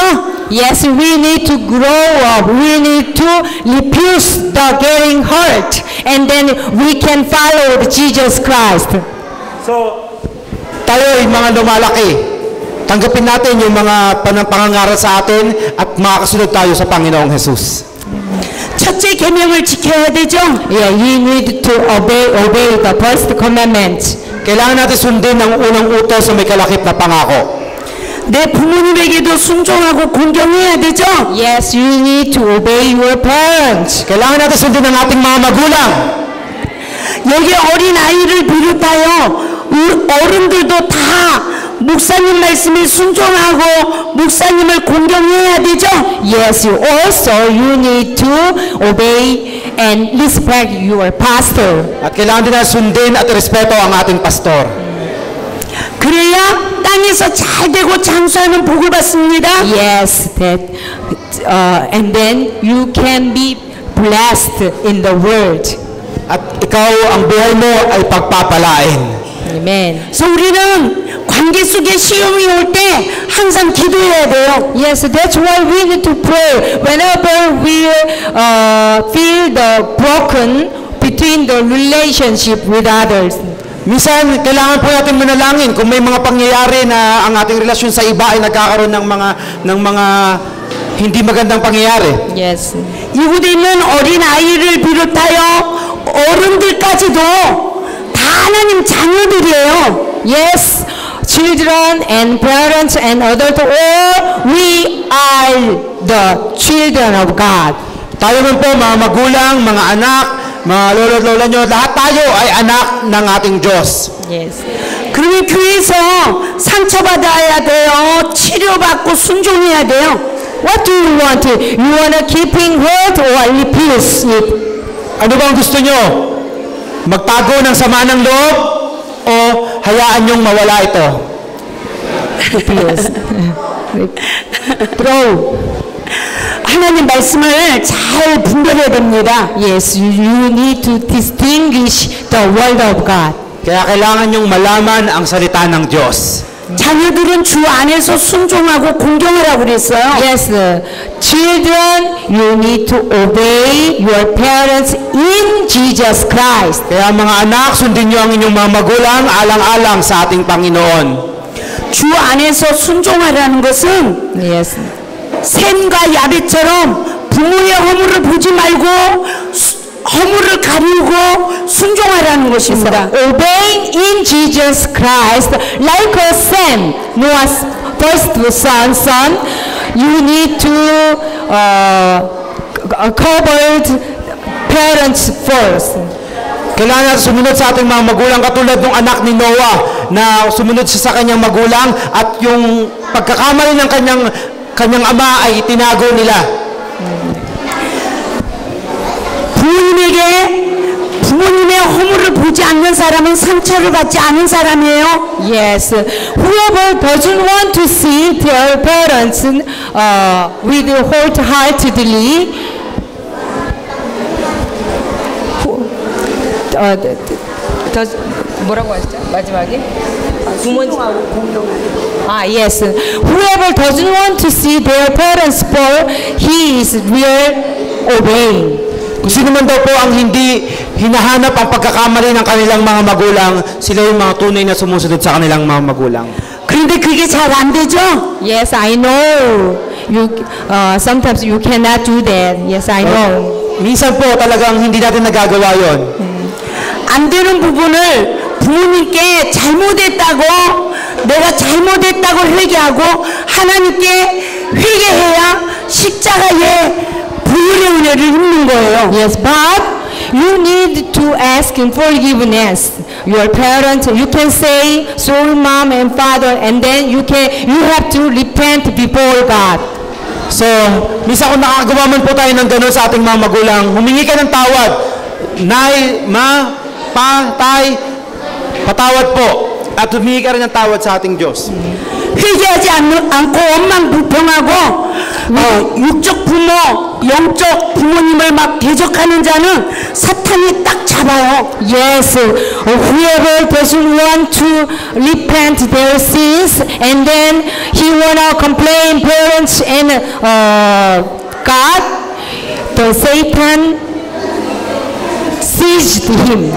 Yes, we need to grow up. We need to refuse the getting hurt, and then we can follow Jesus Christ. So, tayo ay mga lumalaki. Tanggapin natin yung mga pangangaral sa atin at makakasunod tayo sa Panginoong Jesus. 첫째 계명을 지켜야 되죠? Yeah, you need to obey the first commandment. Kailangan natin sundin ang unang utos na may kalakip na pangako. 내 부모님에게도 순종하고 공경해야 되죠? Yes, you need to obey your parents. Kailangan natin sundin ang ating mga magulang. 여기 어린 아이를 비롯하여 어른들도 다 목사님 말씀에 순종하고 목사님을 공경해야 되죠? Yes, you need to obey and respect your pastor. At kailangan din na sundin at respeto ang ating pastor. 그래야 땅에서 잘 되고 장수하는 복을 받습니다. Yes, and then you can be blessed in the world. At ikaw, ang buhay mo ay pagpapalain. Amen. 그래서 우리는 관계 속에 시험이 올 때 항상 기도해야 돼요. Yes, that's why we need to pray whenever we feel the broken between the relationship with others. Minsan, kailangan po natin manalangin kung may mga pangyayari na ang ating relasyon sa iba ay nagkakaroon ng mga hindi magandang pangyayari. Yes. 이곳에 있는 어린 아이를 비롯하여 어른들까지도 다 하나님 자녀들이에요. Yes, children and parents and adults, all we are the children of God. Tayo man po, mga magulang, mga anak, mga lolo at lola nyo, lahat tayo ay anak ng ating Diyos. Yes. 그러면 교회에서 상처받아야 돼요. 치료받고 순종해야 돼요. What do you want? You want to keeping hurt or peace? Ano bang gusto nyo? Magtago ng sama ng loob o hayaan nyong mawala ito? Peace. Throw. 하나님 말씀을 잘 분별해야 됩니다. Yes, you need to distinguish the word of God. Kaya kailangan nyong malaman ang salita ng Diyos. 자녀들은 주 안에서 순종하고 공경하라고 그랬어요. Yes, children, you need to obey your parents in Jesus Christ. Kaya mga anak, sundin nyo ang inyong mga magulang alang-alang sa ating Panginoon. 주 안에서 순종하라는 것은 Yes. 샘과 야벳처럼 부모의 허물을 보지 말고 허물을 가리우고 순종하라는 것입니다. Obeying in Jesus Christ, like a Sam, Noah's first son, you need to cover parents first. Kailangan natin sumunod sa ating mga magulang katulad ng anak ni Noah na sumunod siya sa kanyang magulang at yung pagkakamali ng kanyang ama ay itinago nila. 부모님의 허물을 보지 않는 사람은 상처를 받지 않은 사람이에요. Yes, whoever doesn't want to see their parents with wholeheartedly, 뭐라고 하셨죠? 마지막에? Yes. Whoever doesn't want to see their parents fall, he is real obeying. Kung sino man daw po ang hindi hinahanap ang pagkakamali ng kanilang mga magulang, sila yung mga tunay na sumusunod sa kanilang mga magulang. 그런데 그게 잘 안 되죠? Yes, I know. You sometimes you cannot do that. Yes, I know. Minsan po talagang hindi natin nagagawa yon. 안 되는 부분을 부모님께 잘못했다고 내가 잘못했다고 회개하고 하나님께 회개해야 십자가의 부활의 은혜를 입는 거예요. Yes, but you need to ask in forgiveness. Your parents, you can say, sorry mom and father, and then you have to repent before God. So, minsan kung nakagawa man po tayo ng gano'n sa ating mga magulang, humingi ka ng tawad. Nay, ma, pa, tay, patawad po. At humingi ka rin ng tawad sa ating Diyos. 회개하지 않고 엄만 불평하고 육적 부모, 영적 부모님을 막 대적하는 자는 사탄이 딱 잡아요. Yes, whoever doesn't want to repent their sins and then he wanna complain parents and God, the Satan seized him.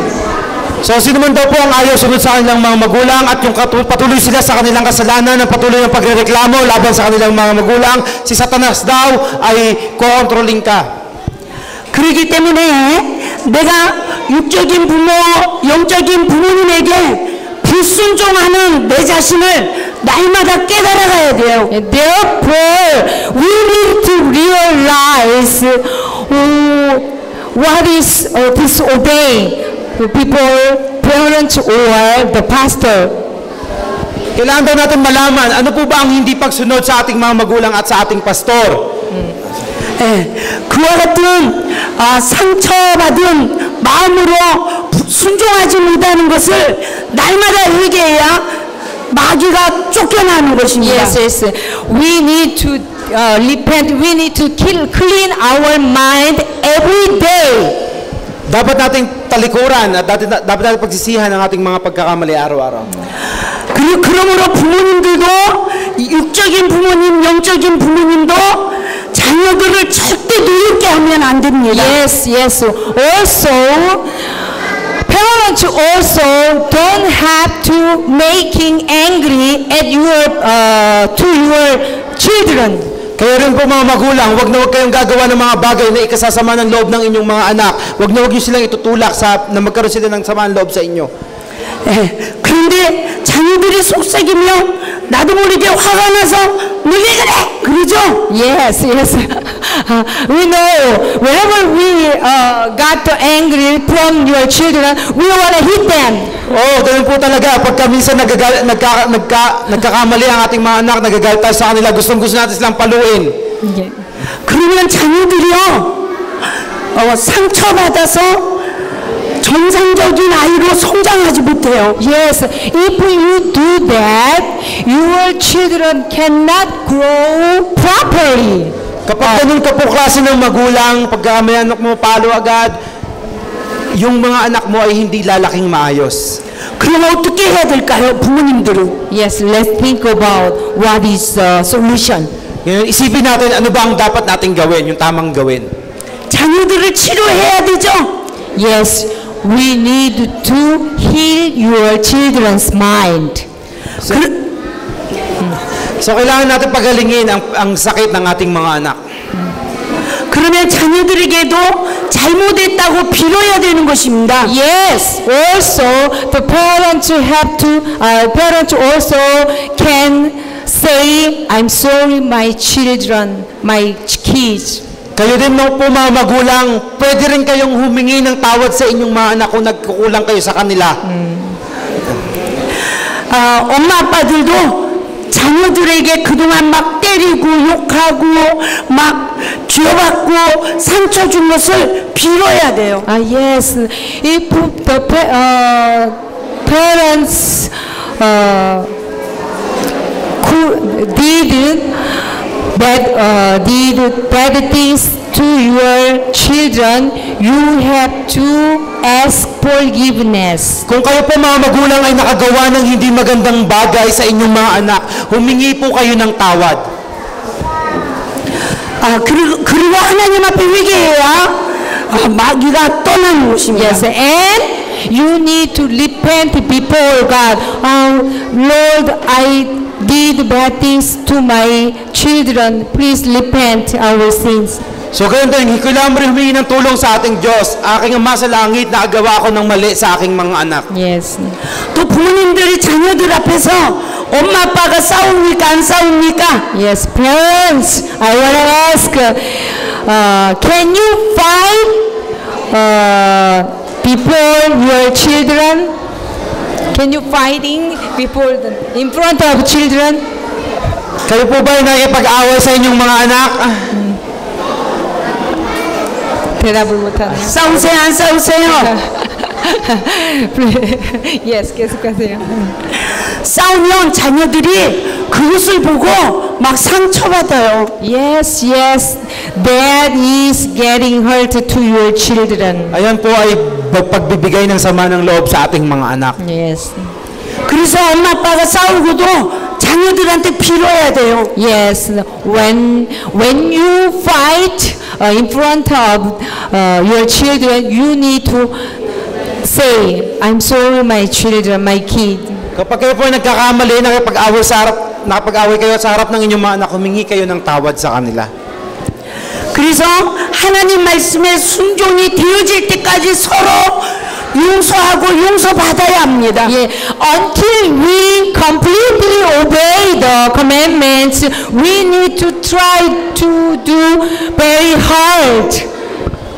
So, sino man daw po ang ayaw sunod sa kanilang mga magulang at yung patuloy sila sa kanilang kasalanan ng patuloy ng pagrereklamo laban sa kanilang mga magulang, si Satanas daw ay kontroling ka. 그렇기 때문에 내가 육적인 부모, 영적인 부모님에게 불순종하는 내 자신을 날마다 깨달아가야 돼요. Therefore, we need to realize what is disobeying people, parents, or the pastor. Kailangan daw natin malaman, ano po ba ang hindi pagsunod sa ating mga magulang at sa ating pastor? 그와 같은 상처받은 마음으로 순종하지 못하는 것을 날마다 회개해야 마귀가 쫓겨나는 것입니다. Yes. We need to repent. We need to clean our mind every day. Dapat nating talikuran at dapat nating pagsisihan ang ating mga pagkakamali araw-araw. 그러므로 부모님들도 육적인 부모님, 영적인 부모님도 자녀들을 절대 노엽게 하면 안 됩니다. Yes. Also, parents also don't have to making angry at to your children. Kaya rin po mga magulang, wag na wag kayong gagawa ng mga bagay na ikasasama ng loob ng inyong mga anak. Wag na wag nyo silang itutulak na magkaroon sila ng samaan loob sa inyo. 그런데 자녀들이 속삭이면 나도 모르게 화가 나서 너 왜 그래? 그러죠? Yes, yes. We know whenever we got angry from your children, we want to hit them. Ganun po talaga. Pagka minsan nagkakamali ang ating mga anak, nagagalit tayo sa kanila, gustong-gusto natin silang paluin. Yeah. 그러면 자녀들이요, 상처받아서 정상적인 아이로 성장하지 못해요. Yes, if you do that, your children cannot grow properly. Kapag ganun ka po klase ng magulang, pagka may anak mo palo agad, yung mga anak mo ay hindi lalaking maayos. 그럼 어떻게 해야 될까요, 부모님들은? Yes, let's think about what is the solution. Ngayon, isipin natin ano ba ang dapat nating gawin, yung tamang gawin. 자녀들을 치료해야 되죠? Yes, we need to heal your children's mind. So kailangan natin pagalingin ang sakit ng ating mga anak. 그러면 자녀들에게도 잘못했다고 빌어야 되는 것입니다. Yes, also the parents parents also can say, I'm sorry, my children, my kids. Kayo din po mga magulang, pwede rin kayong humingi ng tawad sa inyong mga anak kung nagkukulang kayo sa kanila. 엄마 아빠들도 자녀들에게 그동안 막 때리고 욕하고 막 쥐어받고 상처 준 것을 빌어야 돼요. Yes, if the parents did bad things to your children, you have to ask forgiveness. Kung kayo po mga magulang ay nakagawa ng hindi magandang bagay sa inyong mga anak, humingi po kayo ng tawad. 그리고 하나님 앞에 회개해야 마귀가 떠나는 것입니다. Yes, and you need to repent before God. Lord, I did bad things to my children. Please repent our sins. So ganun din, kailangan mo rin humingi ng tulong sa ating Diyos. Aking Ama sa langit, nakagawa ko ng mali sa aking mga anak. Yes. 또 부모님들이 자녀들 앞에서 엄마 아빠가 싸웁니까 안 싸웁니까? Yes, parents, I want to ask, can you fight before your children? Can you fighting in front of children? Kayo po ba ay nakikipag-away sa inyong mga anak? 대답을 못하네요. 싸우세요 안 싸우세요? Yes, 계속하세요. 싸우면 자녀들이 그것을 보고 막 상처받아요. Yes, yes, that is getting hurt to your children. Ayan po ay pagbibigay ng sama ng loob sa ating mga anak. Yes. 그래서 엄마 아빠가 싸우고도 자녀들한테 빌어야 돼요. Yes, when you fight in front of your children, you need to say, I'm sorry, my children, my kid. Kapag kayo po ay nagkakamali, nakapag-away kayo sa harap ng inyong mga anak, humingi kayo ng tawad sa kanila. 그래서 하나님 말씀에 순종이 되어질 때까지 서로 용서하고 용서받아야 합니다. Yeah, until we completely obey the commandments, we need to try to do very hard.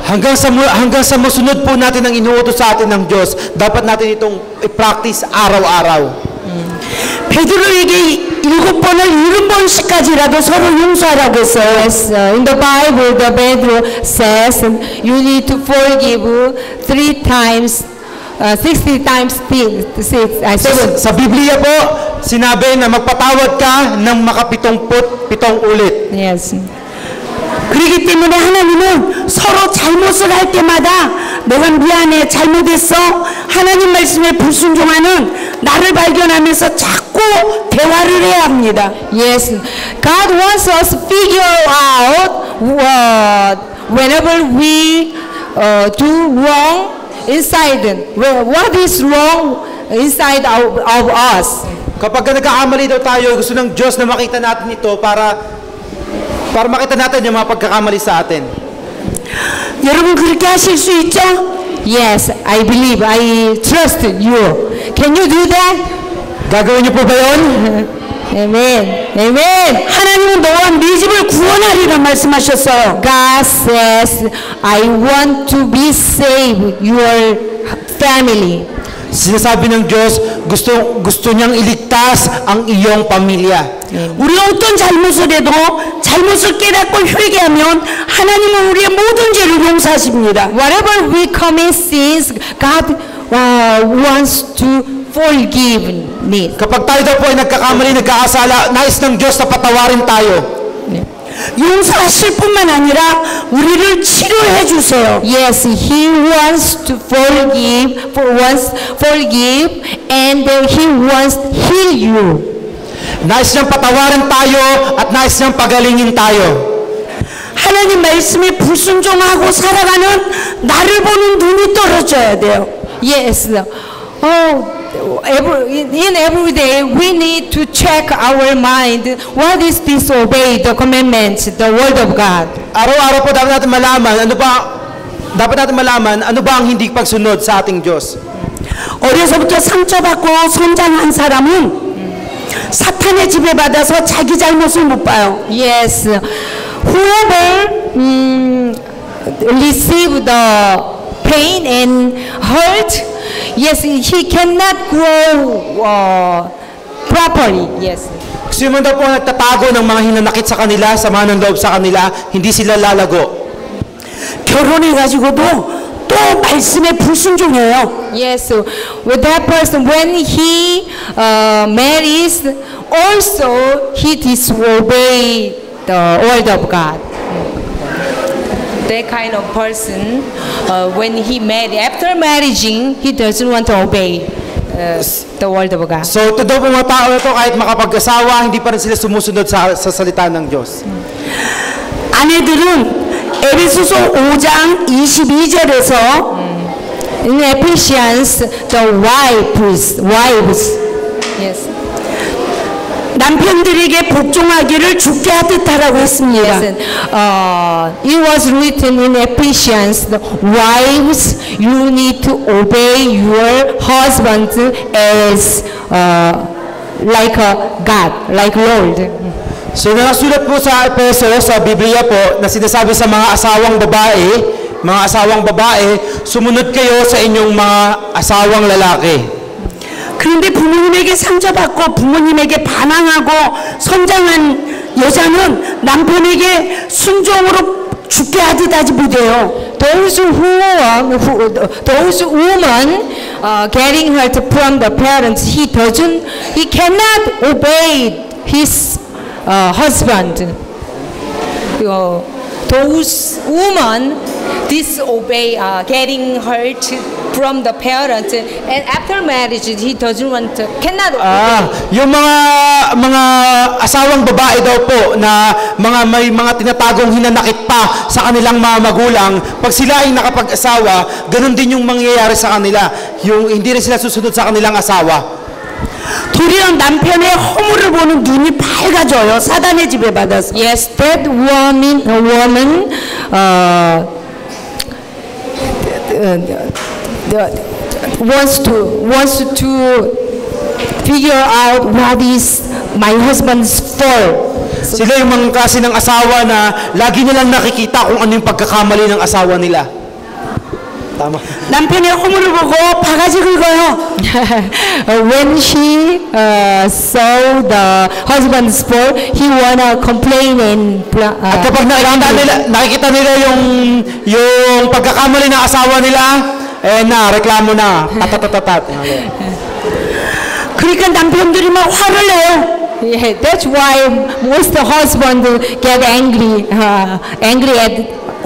Hanggang sa masunod po natin ang inuutos sa atin ng Diyos, dapat natin itong i-practice araw-araw. 베드로에게 7번을 70번씩까지라도 서로 용서하라고 했어요. Yes, in the Bible, the Pedro says you need to forgive 3 times, 60 times 7. Sa Biblia po, sinabi na magpatawad ka ng makapitumput-pitong ulit. Yes. 그렇기 때문에 하나님은 서로 잘못을 할 때마다 내가 미안해 잘못했어 하나님 말씀에 불순종하는 나를 발견하면서 자꾸 대화를 해야 합니다. Yes, God wants us to figure out whenever we do wrong inside, what is wrong inside of us. Kapag nagkakamali daw tayo, gusto ng Diyos na makita natin ito para para makita natin yung mga pagkakamali sa atin. 여러분 그렇게 하실 수 있죠? Yes, I believe. I trust you. Can you do that? Gagawin niyo po ba yun? Amen. Amen. 하나님은 너와 네 집을 구원하리라 말씀하셨어요. God says, I want to be save your family. Sinasabi ng Diyos, gusto niyang iligtas ang iyong pamilya. 우리가 어떤 잘못을 해도 잘못을 깨닫고 회개하면 하나님은 우리의 모든 죄를 용서하십니다. Whatever we commit sins, God wants to forgive me. Kapag tayo daw po ay nagkakamali, nagkakasala, nais ng Diyos na patawarin tayo. 용서하실 뿐만 아니라 우리를 치료해 주세요. Yes, He wants to forgive, and He wants to heal you. Nais niyang patawarin tayo at nais niyang pagalingin tayo. 하나님 말씀에 불순종하고 살아가는 나를 보는 눈이 떨어져야 돼요. Yes. In every day, we need to check our mind. What is disobey the commandments, the word of God? Araw-araw po dapat natin malaman ano ba ang hindi pagsunod sa ating Diyos. 어려서부터 상처받고 성장한 사람은 사탄의 지배받아서 자기 잘못을 못 봐요. Yes. Whoever receive the pain and hurt, yes, he cannot grow properly. Yes. Kasi man daw po nagtatago ng mga hinanakit sa kanila, sama ng loob sa kanila, hindi sila lalago. 결혼해가지고도 또 말씀에 불순종해요. Yes, with that person, when he marries, also he disobey the word of God. That kind of person, when he married, after marrying, he doesn't want to obey the word of God. So, ito daw po mga tao ito, kahit makapag-asawa, hindi pa rin sila sumusunod sa salita ng Diyos. 아내들은 에베소서 5장 22절에서 In Ephesians, the wives, yes. 남편들에게 복종하기를 주께 하듯 하라고 했습니다. Yes, it was written in Ephesians, wives, you need to obey your husband as like God, like Lord. So, nakasulat po sa Epeso, sa Biblia po, na sinasabi sa mga asawang babae, sumunod kayo sa inyong mga asawang lalaki. 그런데 부모님에게 상처받고 부모님에게 반항하고 성장한 여자는 남편에게 순종으로 죽게 하듯 하지 못해요. Those women getting hurt from the parents, he cannot obey his husband. Those women disobey, getting hurt from the parents, and after marriage, he cannot obey. Yung mga asawang babae daw po na may mga tinatagong hinanakit pa sa kanilang mga magulang, pag sila ay nakapag-asawa, ganun din yung mangyayari sa kanila. Yung hindi rin sila susunod sa kanilang asawa. 도리어 남편의 허물을 보는 눈이 밝아져요. 사단의 지배받아서. Yes, that woman wants to figure out what is my husband's fault. Sila yung mga klase ng asawa na lagi nilang nakikita kung ano yung pagkakamali ng asawa nila. Tama. 남편의 허물을 보고 바가지 긁어요. When she saw the husband's fault, he wanna complain and At kapag nakikita nila yung pagkakamali ng asawa nila, reklamo na, tatatatat. 그러니까 남편들이 막 화를 내요. Yeah, that's why most husband get angry at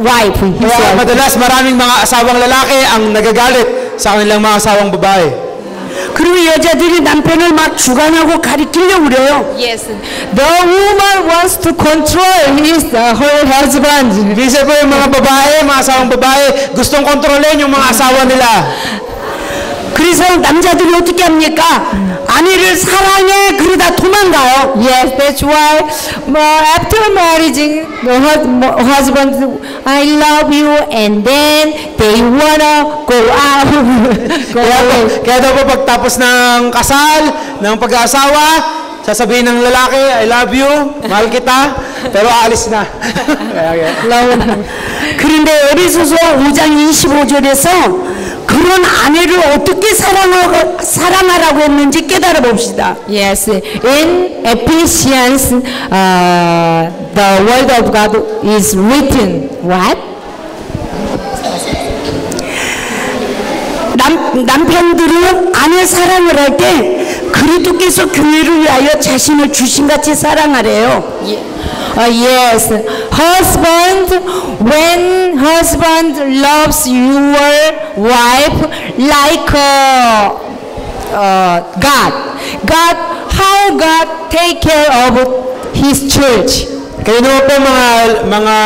wife. Kaya madalas maraming mga asawang lalaki ang nagagalit sa kanilang mga asawang babae. 그리고 여자들이 남편을 막 주관하고 가리키려고 그래요. Yes, the woman wants to control her husband. Minsan po yung mga asawang babae, gustong kontrolin yung mga asawa nila. 그래서 남자들이 어떻게 합니까? 아내를 사랑해 그러다 도망가요. Yes, that's why after marriage, the husband, I love you, and then they wanna go out. Go away. Kaya daw po pagtapos ng kasal, ng pag-aasawa, sasabihin ng lalaki, I love you, mahal kita, pero aalis na. 그런데 에베소서 5장 25절에서 그런 아내를 어떻게 사랑하라고 했는지 깨달아 봅시다. Yes, in Ephesians, the word of God is written. What? 남편들은 아내 사랑을 할 때 그리스도께서 교회를 위하여 자신을 주신같이 사랑하래요. Yes, husband, when husband loves your wife like God, how God take care of His church. Kaya naman po mga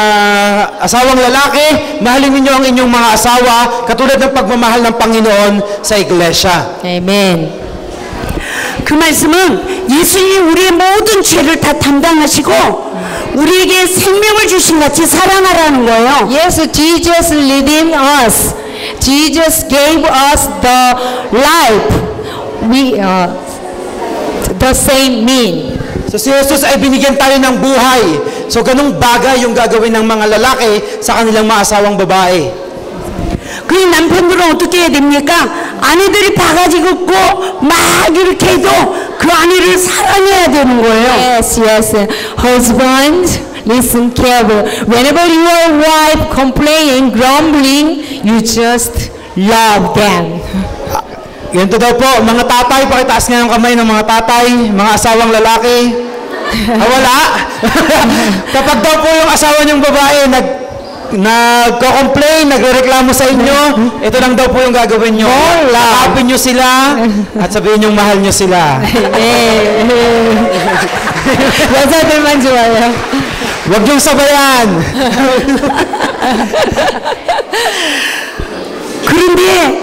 asawang lalaki, mahalin ninyo ang inyong mga asawa katulad ng pagmamahal ng Panginoon sa iglesia. Amen. 그 말씀은 예수님이 우리의 모든 죄를 다 담당하시고 우리에게 생명을 주신 같이 사랑하라는 거예요. Yes, Jesus redeemed us. Jesus gave us the life. The same mean. So si Jesus ay binigyan tayo ng buhay. So ganung bagay yung gagawin ng mga lalaki sa kanilang mga asawang babae. 그 남편들은 어떻게 해야 됩니까? 아내들이 바가지 긋고 막 이렇게 해도 그 아내를 사랑해야 되는 거예요. Yes, yes. Husband, listen careful. Whenever your wife complaining, grumbling, you just love them. Ganito daw po, mga tatay, pakitaas nga ng kamay ng mga tatay, mga asawang lalaki. Wala. Kapag daw po yung asawa niyong babae nagko-complain, nagrereklamo sa inyo, ito lang daw po yung gagawin nyo. Lakapin nyo sila at sabihin nyo mahal nyo sila. 여자들만 좋아요. Huwag yung sabayan. 그런데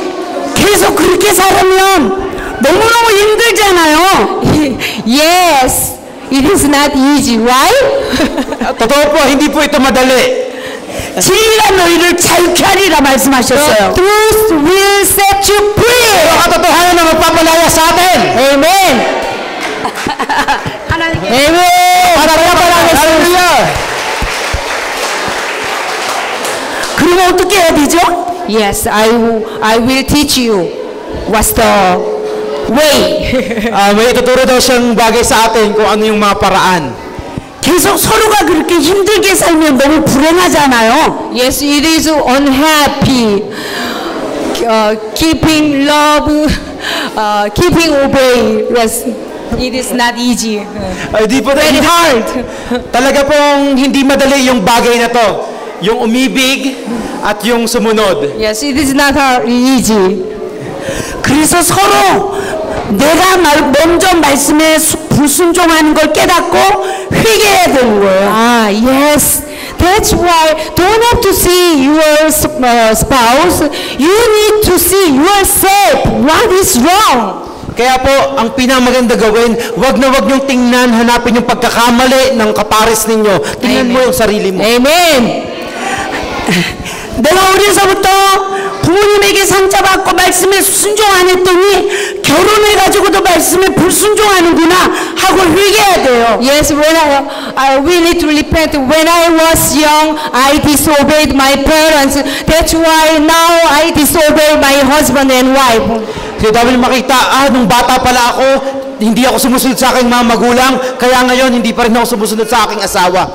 계속 그렇게 살면 너무너무 힘들잖아요. Yes, it is not easy, right? Totoo po, hindi po ito madali. 진리가 너희를 자유케 하리라 말씀하셨어요. Truth will set you free. Ang katotohanan na magpapalaya sa atin. Amen. Amen. Hallelujah. 그러면 어떻게 해야 되죠? Yes, I will teach you what's the way. May ituturo daw siyang bagay sa atin kung ano yung mga paraan. 계속 서로가 그렇게 힘들게 살면 너무 불행하잖아요. Yes, it is unhappy. Keeping love, keeping obey. Yes, it is not easy. Di po Very hard. Talaga pong hindi madali yung bagay na to. Yung umibig at yung sumunod. Yes, it is not easy. 그래서 서로 내가 먼저 말씀에 불순종하는 걸 깨닫고 회개해야 되는 거예요. Ah, yes. That's why don't have to see your spouse. You need to see yourself. What is wrong? Kaya po, ang pinamaganda gawin, wag na wag niyong tingnan, hanapin yung pagkakamali ng kapares ninyo. Tingnan mo yung sarili mo. Amen. 내가 어려서부터 부모님에게 상처받고 말씀에 순종 안 했더니 결혼해가지고도 말씀에 불순종하는구나 하고 회개해야 돼요. Yes, when I we need to repent. When I was young, I disobeyed my parents. That's why now I disobey my husband and wife. Kaya dahil makita, nung bata pala ako, hindi ako sumusunod sa aking mga magulang, kaya ngayon hindi pa rin ako sumusunod sa aking asawa.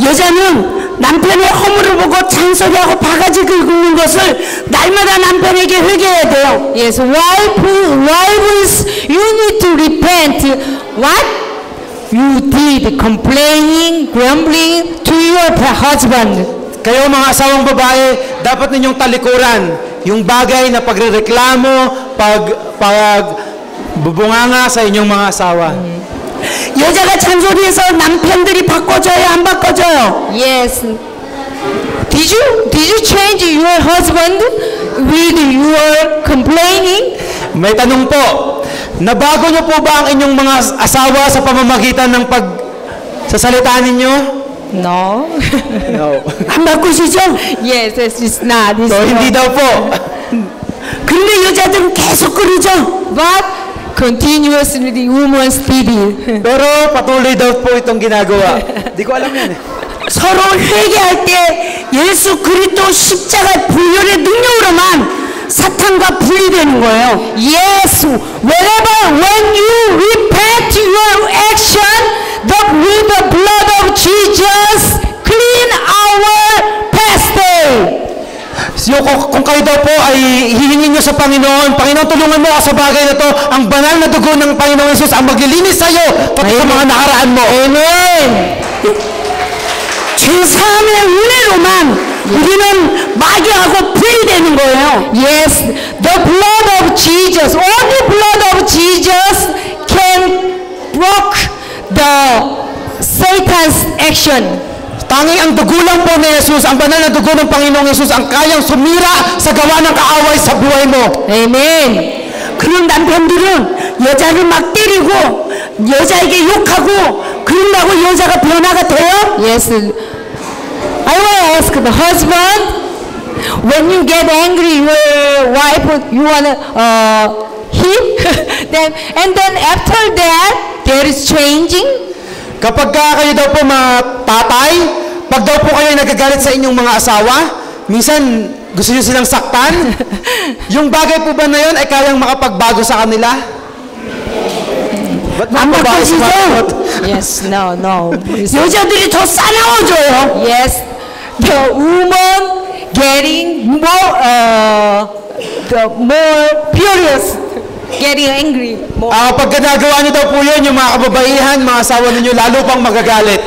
여자는 남편의 허물을 보고 잔소리하고 바가지 긁는 것을 날마다 남편에게 회개해야 돼요. Yes, wives, you need to repent. What you did, complaining, grumbling to your husband. Kayo mga asawang babae, dapat ninyong talikuran yung bagay na pagrereklamo, bubunganga sa inyong mga asawa. 여자가 잔소리해서 남편들이 바꿔줘요, 안 바꿔줘요? Yes. Did you change your husband with your complaining? May tanong po, nabago niyo po ba ang inyong mga asawa sa pamamagitan ng pagsasalita ninyo? No. No. 안 바꾸시죠? Yes, it's not. It's So, hindi daw po. 근데 여자들은 계속 그러죠? But continuously the woman steady. Pero patuloy daw po itong ginagawa. Di ko alam yan eh. 서로 회개할 때 예수 그리스도 십자가 보혈의 능력으로만 사탄과 분리되는 거예요. Yes, whenever when you repent your action, with the blood of Jesus, clean our past day. So, kung kayo daw po ay hihingin nyo sa Panginoon, Panginoon, tulungan mo ako sa bagay na to, ang banal na dugo ng Panginoon Jesus ang maglilinis sa iyo pati sa mga nakaraan mo. Amen. 죄사함의 은혜로만 우리는 마귀하고 분리되는 거예요. Yes, the blood of Jesus, only blood of Jesus can block the Satan's action. Tanging ang dugo lang po ni Jesus, ang banal na dugo ng Panginoong Jesus ang kayang sumira sa gawa ng kaaway sa buhay mo. Amen. 그런 남편들은 여자를 막 때리고 여자에게 욕하고 그런다고 여자가 변화가 돼요? Yes. I want to ask the husband, when you get angry, your wife, you want to hit, and then after that, there is changing. Kapag kayo daw po matatay, pag daw po kayo nagagalit sa inyong mga asawa, minsan gusto nyo silang saktan, yung bagay po ba na yun ay kayang makapagbago sa kanila? 안 바꾸시죠? Yes, no. 여자들이 더 싸나워져요. Yes, the woman getting more furious, getting angry. More. Pag ginagawa nyo daw po yun, yung mga kababaihan, mga asawa ninyo, lalo pang magagalit.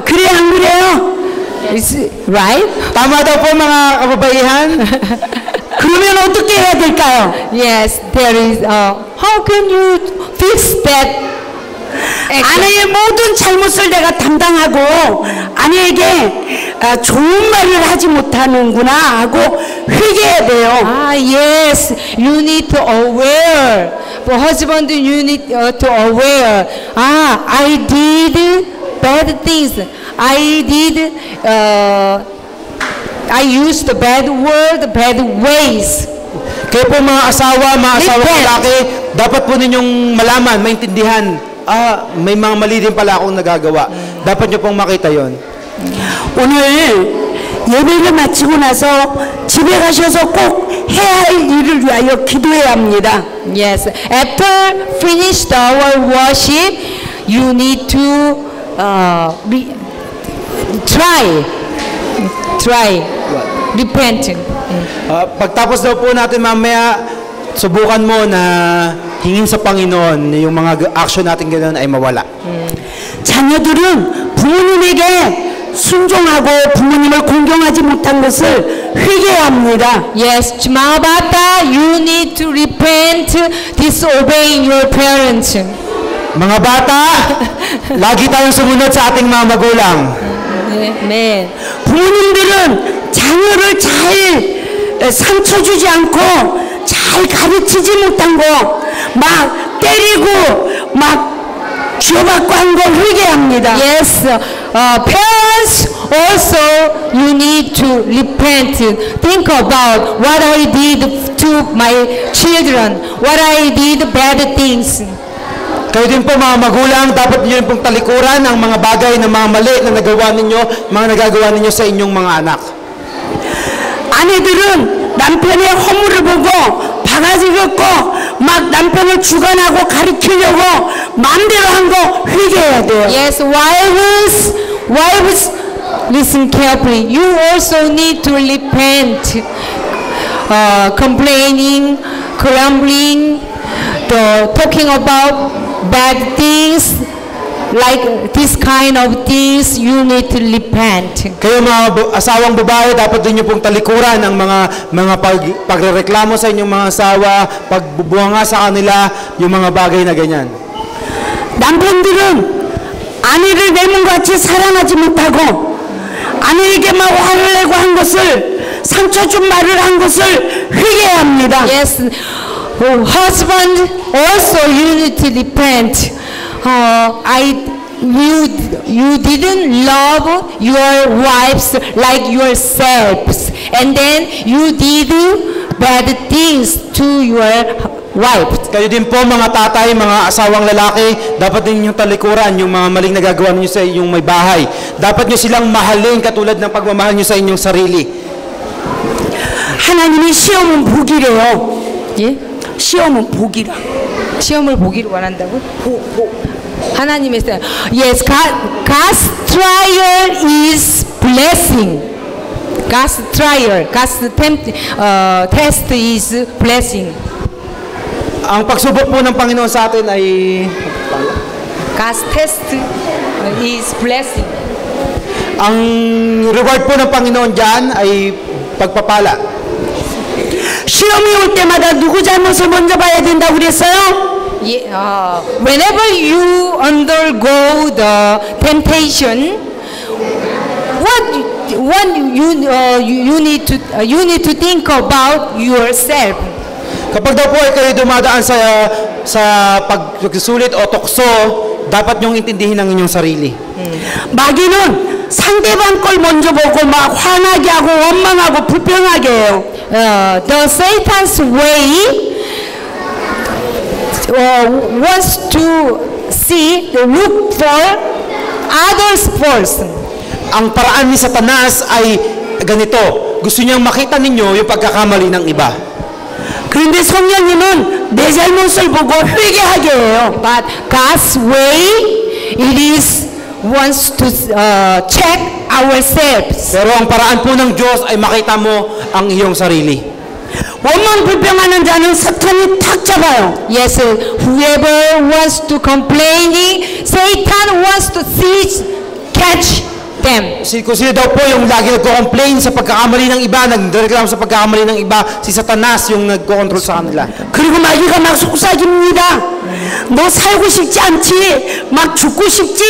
그래요, 안 그래요? Is it right? Tama daw po mga kababaihan? 그러면 어떻게 해야 될까요? Yes, there is. How can you fix that? 아내의 모든 잘못을 내가 담당하고 아내에게 좋은 말을 하지 못하는구나 하고 회개해야 돼요. Yes, you need to aware. For husband, you need to aware. I did bad things. I used the bad word, bad ways. Kayo po mga asawa lalaki, dapat po ninyong malaman, maintindihan, may mga mali din pala akong nagagawa. Dapat nyo pong makita yon. 오늘 예배를 마치고 나서 집에 가셔서 꼭 해야 할 일을 위하여 기도해야 합니다. Yes, after finished our worship, you need to try repenting. Pagtapos daw po natin mamaya, subukan mo na hingin sa Panginoon na yung mga action natin ganoon ay mawala. 자녀들은 부모님에게 순종하고 부모님을 공경하지 못한 것을 회개해야 합니다. Yes, mga bata, you need to repent disobeying your parents. Mga bata, lagi tayong sumunod sa ating mga magulang. Amen. 부모님들은 자녀를 잘 상처 주지 않고 잘 가르치지 못한 거 막 때리고 막 쥐어받고 한 걸 회개합니다. Yes, parents also you need to repent. Think about what I did to my children, what I did bad things. Kayo din po mga magulang, dapat niyo pong talikuran ang mga bagay na mga mali na nagawa ninyo, mga nagagawa ninyo sa inyong mga anak. 아내들은 남편의 허물을 보고 바가지 긁고 막 남편을 주관하고 가리키려고 마음대로 한 거 회개해야 돼요. Yes, wives, listen carefully. You also need to repent. Complaining, grumbling, talking about bad things, like this kind of things, you need to repent. Kayo mga asawang babae, dapat din niyo pong talikuran ang mga pagrereklamo sa inyong mga asawa, pagbubuanga sa kanila, yung mga bagay na ganyan. 남편들은 아내를 내 몸같이 사랑하지 못하고 아내에게만 화를 내고 한 것을 상처 준 말을 한 것을 회개해야 합니다. Yes, husband also you need to repent. You didn't love your wives like yourselves, and then you did bad things to your wife. Kayo din po mga tatay, mga asawang lalaki, dapat din ninyong talikuran yung mga maling nagagawa ninyo sa inyong may bahay. Dapat nyo silang mahalin katulad ng pagmamahal nyo sa inyong sarili. 하나님이 시험은 복이래요. 예? 시험은 복이라. 시험을 보기를 원한다고? 하나님의 사 Yes, God's trial is blessing. God's trial, God's test is blessing. Ang pagsubok po ng Panginoon sa atin ay God's test is blessing. ang reward po ng Panginoon diyan ay pagpapala. 시험이 올 때마다 누구 잘못을 먼저 봐야 된다고 그랬어요? Whenever you undergo the temptation, what you need to think about yourself. Kapag daw po ay kayo dumadaan sa pagsusulit o tukso, dapat niyong intindihin ang inyong sarili. 마귀는 상대방 걸 먼저 보고 막 화나게 하고 원망하고 불평하게 해요. The Satan's way wants to look for others first. Ang paraan ni Satanas ay ganito. Gusto niyang makita ninyo yung pagkakamali ng iba. 그런데 성령님은 내 잘못을 보고 회개하게 해요. But God's way, it is wants to check ourselves. Pero ang paraan po ng Diyos ay makita mo ang iyong sarili. 원망 불평하는 자는 사탄이 탁 잡아요. Yes, whoever wants to complaining, Satan wants to catch them. Kung sino daw po yung lagi nagko-complain sa pagkakamali ng iba, nagreklamo sa pagkakamali ng iba, si Satanas yung nagko-control sa kanila. 그리고 마귀가 막 속삭입니다. 너 살고 싶지 않지? 막 죽고 싶지?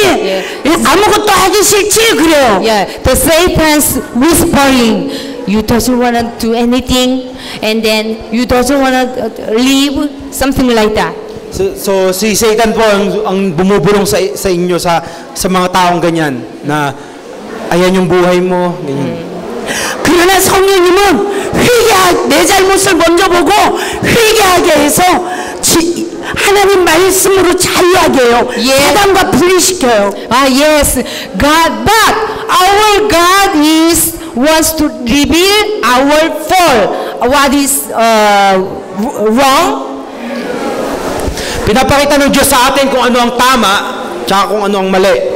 아무것도 하기 싫지? 그래요. Yeah, the Satan's whispering, you doesn't want to do anything, and then you doesn't want to live, something like that. So si Satan po ang bumubulong sa inyo sa mga taong ganyan na ayan yung buhay mo, ganyan. 그러나 성령님은 내 잘못을 먼저 보고 회개하게 해서 하나님 말씀으로 자유하게 해요. 사단과 분리시켜요. Yes, God, but our God wants to reveal our fault. What is wrong? Pinapakita ng Diyos sa atin kung ano ang tama, tsaka kung ano ang mali.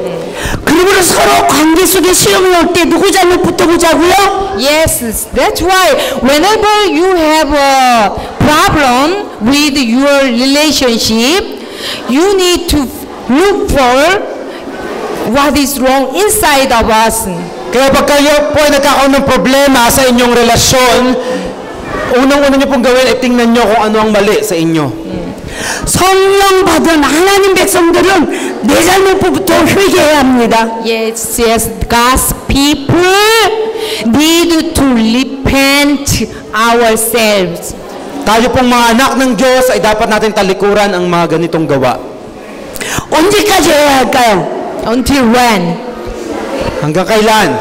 그리고 서로 관계 속에 시험이 올 때 누구 잘못부터 보자고요? Yes, that's why whenever you have a problem with your relationship, you need to look for what is wrong inside of us. Kaya pag kayo po ay nagkakaroon ng problema sa inyong relasyon, unang-una nyo pong gawin ay tingnan nyo kung ano ang mali sa inyo. 성령 받은 하나님 백성들은 내 잘못부터 회개해야 합니다. Yes, God's people need to repent ourselves. Tayo pong mga anak ng Diyos ay dapat natin talikuran ang mga ganitong gawa. 언제까지 해야 할까요? Until when? Hanggang kailan?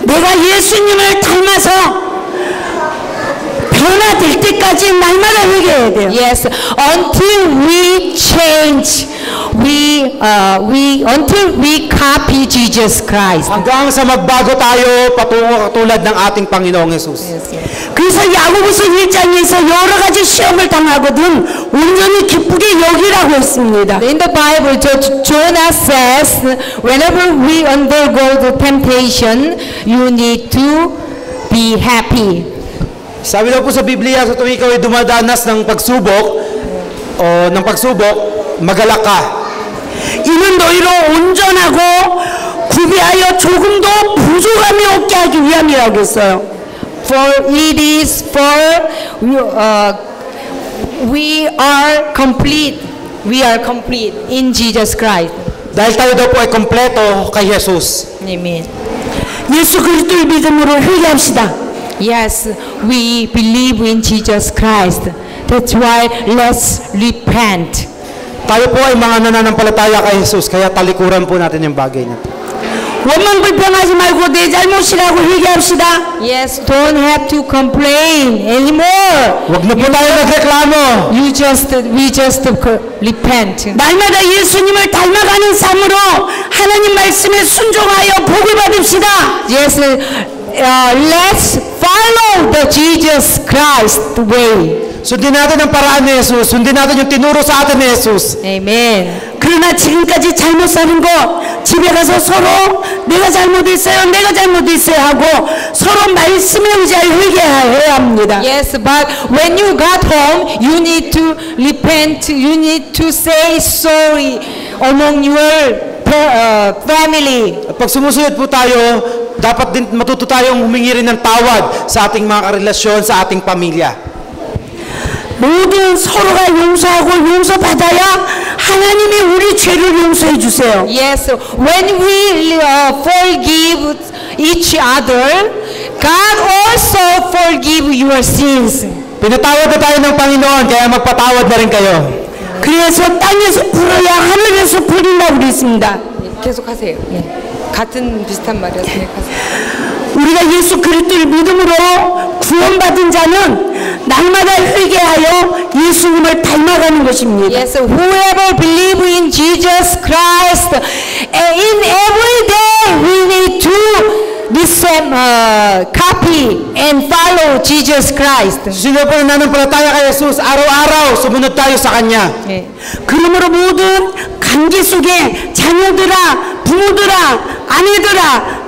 내가 예수님을 닮아서 변화될 때까지 날마다 회개해야 돼요. Yes, until we change, until we copy Jesus Christ. Hanggang sa magbago tayo patungo katulad ng ating Panginoong Jesus. 그래서 야고보서 1장에서 여러 가지 시험을 당하거든 온전히 기쁘게 여기라고 했습니다. In the Bible, Jonah says, whenever we undergo the temptation, you need to be happy. Sabi daw po sa Biblia, sa tuwing ikaw ay dumadanas ng pagsubok, magalak ka. 이는 너희로 온전하고 구비하여 조금도 부족함이 없게 하기 위함이라고 했어요. For it is for we are complete in Jesus Christ. Dahil tayo daw po ay kompleto kay Jesus. Amen. 예수 그리스도의 믿음으로 회개합시다. Yes, we believe in Jesus Christ. That's why let's repent. Tayo po ay mga nananampalataya kay Jesus, kaya talikuran po natin yung bagay na ito. 원망 불평하지 말고 내 잘못이라고 회개합시다. Yes, don't have to complain anymore. Huwag na po tayo nagreklamo. We just repent. 날마다 예수님을 닮아가는 삶으로 하나님 말씀에 순종하여 복을 받읍시다. Yes, let's follow the Jesus Christ way. Sundin natin ang paraan ni Jesus. Sundin natin yung tinuro sa atin ni Jesus. Amen. 그러나 지금까지 잘못 사는 거 집에 가서 서로 내가 잘못했어요 하고 서로 말씀에 의지하여 회개해야 합니다. Yes, but when you got home, you need to repent. You need to say sorry among your family. At pag sumusunod po tayo, dapat din matuto tayong humingi rin ng tawad sa ating mga karelasyon, sa ating pamilya. 모든 서로가 용서하고 용서받아야 하나님이 우리 죄를 용서해 주세요. Yes, when we forgive each other, God also forgive your sins. Pinatawad na tayo ng Panginoon, kaya magpatawad na rin kayo. 그래서 땅에서 풀어야 하늘에서 풀린다고 그랬습니다. 계속하세요. 같은 비슷한 말이었으니까. 우리가 예수 그리스도를 믿음으로 구원받은 자는 날마다 회개하여 예수님을 닮아가는 것입니다. Yes, whoever believe in Jesus Christ, in every day we need to listen, copy and follow Jesus Christ. Sino po nananampalataya kay Jesus, araw-araw sumunod tayo sa Kanya. 그러므로 모든 관계 속에 자녀들아, 부모들아, 아내들아,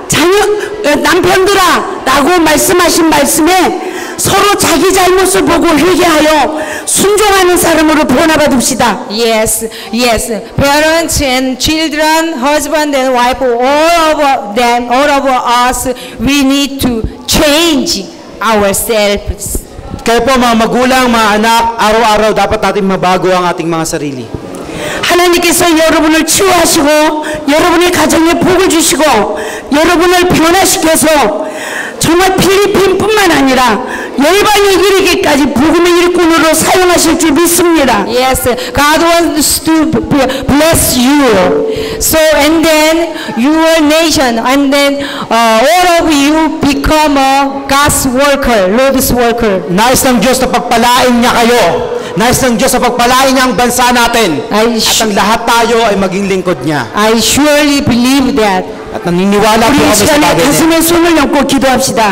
남편들아 라고 말씀하신 말씀에 서로 자기 잘못을 보고 회개하여 순종하는 사람으로 변화받읍시다. Yes, yes. Parents and children, husband and wife, all of them, all of us, we need to change ourselves. Kaya po mga magulang, mga anak, araw-araw dapat natin mabago ang ating mga sarili. 하나님께서 여러분을 치유하시고 여러분의 가정에 복을 주시고 여러분을 변화시켜서 정말 필리핀뿐만 아니라 열방에 이르기까지 복음의 일꾼으로 사용하실 줄 믿습니다. Yes, God wants to bless you. So and then your nation, and then all of you become a God's worker, Lord's worker. Nais ng Diyos na pagpalain niya kayo. Nais ng Diyos na pagpalain niya ang bansa natin. At ang lahat tayo ay maging lingkod niya. I surely believe that. At naniniwala po 우리 kami sa 시간에 bagay niya. 가슴에 손을 얹고 기도합시다.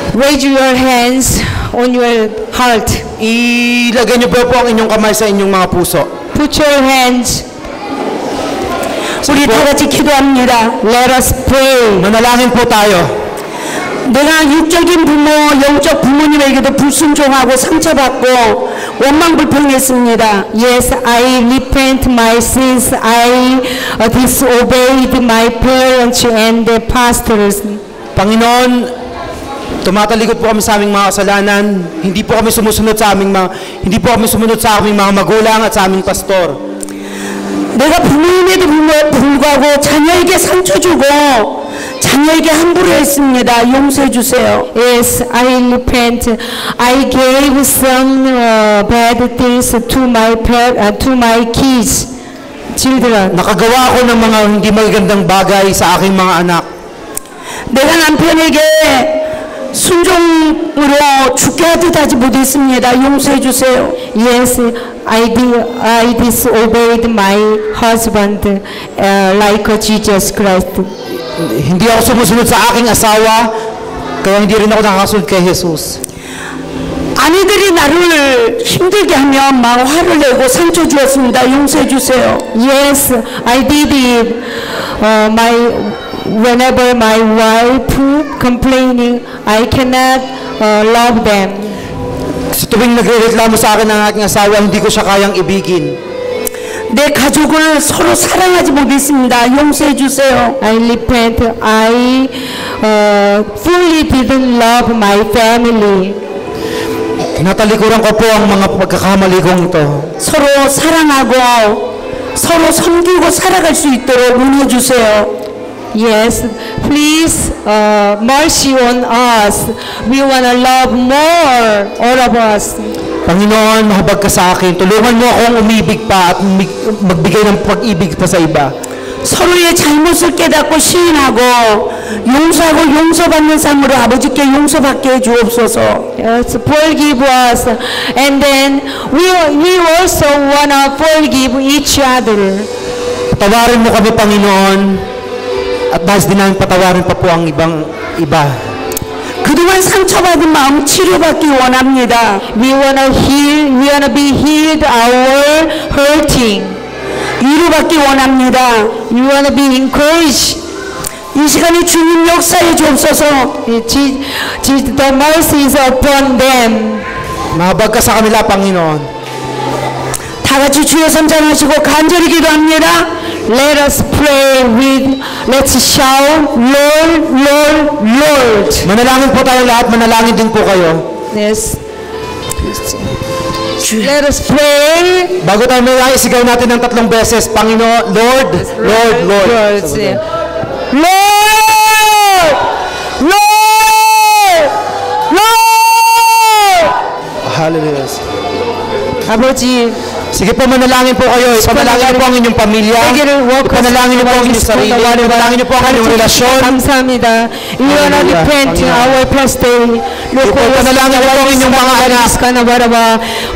Raise your hands on your heart. Ilagay niyo po ang inyong kamay sa inyong mga puso. Put your hands. 우리 다 같이 기도합니다. Let us pray. Manalangin po tayo. 내가 육적인 부모, 영적 부모님에게도 불순종하고 상처받고 원망불평했습니다. Yes, I repent my sins. I disobeyed my parents and the pastors. Panginoon, tumatalikod po kami sa aming mga kasalanan. Hindi po kami sumunod sa aming mga magulang at sa aming pastor. 내가 부모님에도 불구하고 자녀에게 상처 주고 자녀에게 함부로 했습니다. 용서해 주세요. Yes, I repent. I gave some bad things to my kids, children. Nakagawa ako ng mga hindi magagandang bagay sa aking mga anak. 내가 남편에게 순종으로 죽게 하듯 하지 못했습니다. 용서해 주세요. Yes, I disobeyed my husband like Jesus Christ. Hindi ako sumusunod sa aking asawa, kaya hindi rin ako nakakasunod kay Jesus. 아내들이 나를 힘들게 하면 막 화를 내고 상처 주었습니다. 용서해 주세요. Yes, I did it. Whenever my wife complaining, I cannot love them. Sa tuwing nagrereklamo sa akin ng aking asawa, hindi ko siya kayang ibigin. 내 가족을 서로 사랑하지 못했습니다. 용서해 주세요. I repent. I fully didn't love my family. Natalikuran ko po ang mga pagkakamali kong ito. 서로 사랑하고 서로 섬기고 살아갈 수 있도록 은혜 주세요. Yes, please mercy on us. We want to love more, all of us. Panginoon, mahabag ka sa akin. Tulungan mo akong umibig pa at magbigay ng pag-ibig pa sa iba. 서로의 잘못을 깨닫고 시인하고 용서하고 용서받는 삶으로 아버지께 용서받게 해주옵소서. Yes, forgive us, and then we also wanna forgive each other. Patawarin mo kami, Panginoon, at nais din namin patawarin pa po ang iba. 그동안 상처받은 마음 치료받기 원합니다. We wanna be healed our hurting. 위로받기 원합니다. You wanna be encouraged. 이 시간에 주님 역사해 주옵소서. The mercy is upon them. Mahabag ka sa kanila, Panginoon. 다 같이 주여 선장하시고 간절히 기도합니다. Let's shout, Lord, Lord, Lord. Manalangin po tayo lahat, manalangin din po kayo. Yes. Let us pray. Bago tayo may isigaw natin ng 3 beses, Panginoon, Lord, Lord, Lord. Lord, Lord, Lord, Lord. Hallelujah. 아버지, sige po, manalangin po kayo. Ipanalangin po ang inyong pamilya. Ipanalangin niyo po ang inyong sarili. Ipanalangin niyo po ang inyong relasyon. 감사합니다. We wanna repent our past day. Ipanalangin niyo po ang inyong mga anak.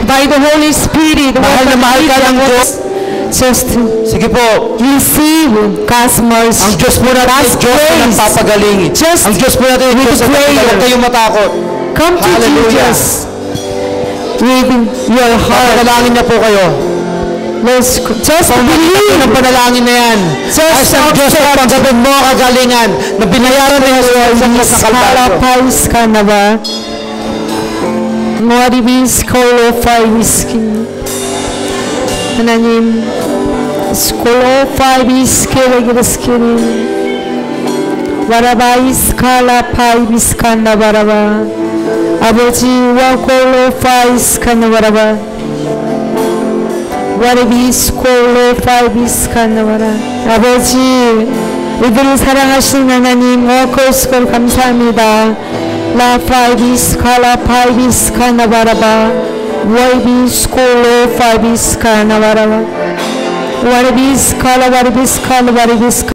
By the Holy Spirit, mahal na mahal ka ng Diyos. Just sige po, receive God's mercy. ang Diyos po natin ay Diyos na nagpapagaling. Ang Diyos po natin ay Diyos na huwag kayong matakot. Come to Jesus with your heart. Panalangin niya po kayo. Just believe. Ang panalangin na yan. Ay sa Diyos na tanggapin mo kagalingan na binayaran ni Jesus sa Kalbaryo. Ka na ba? Moribis qualify whiskey. 하나님, qualify whiskey whiskey. Barabais kalapais kana baraba. 아버지, wa qualifies kana baraba. Barabis qualifies kana bara. 아버지, 이들을 사랑하시는 하나님, 워커스걸 감사합니다. La 파이비스 칼라 파이비스 카나 바라바. 와이비스 콜로 파이비스 카나 바라바. 와리비스 칼라 와리비스 칼라 와리비스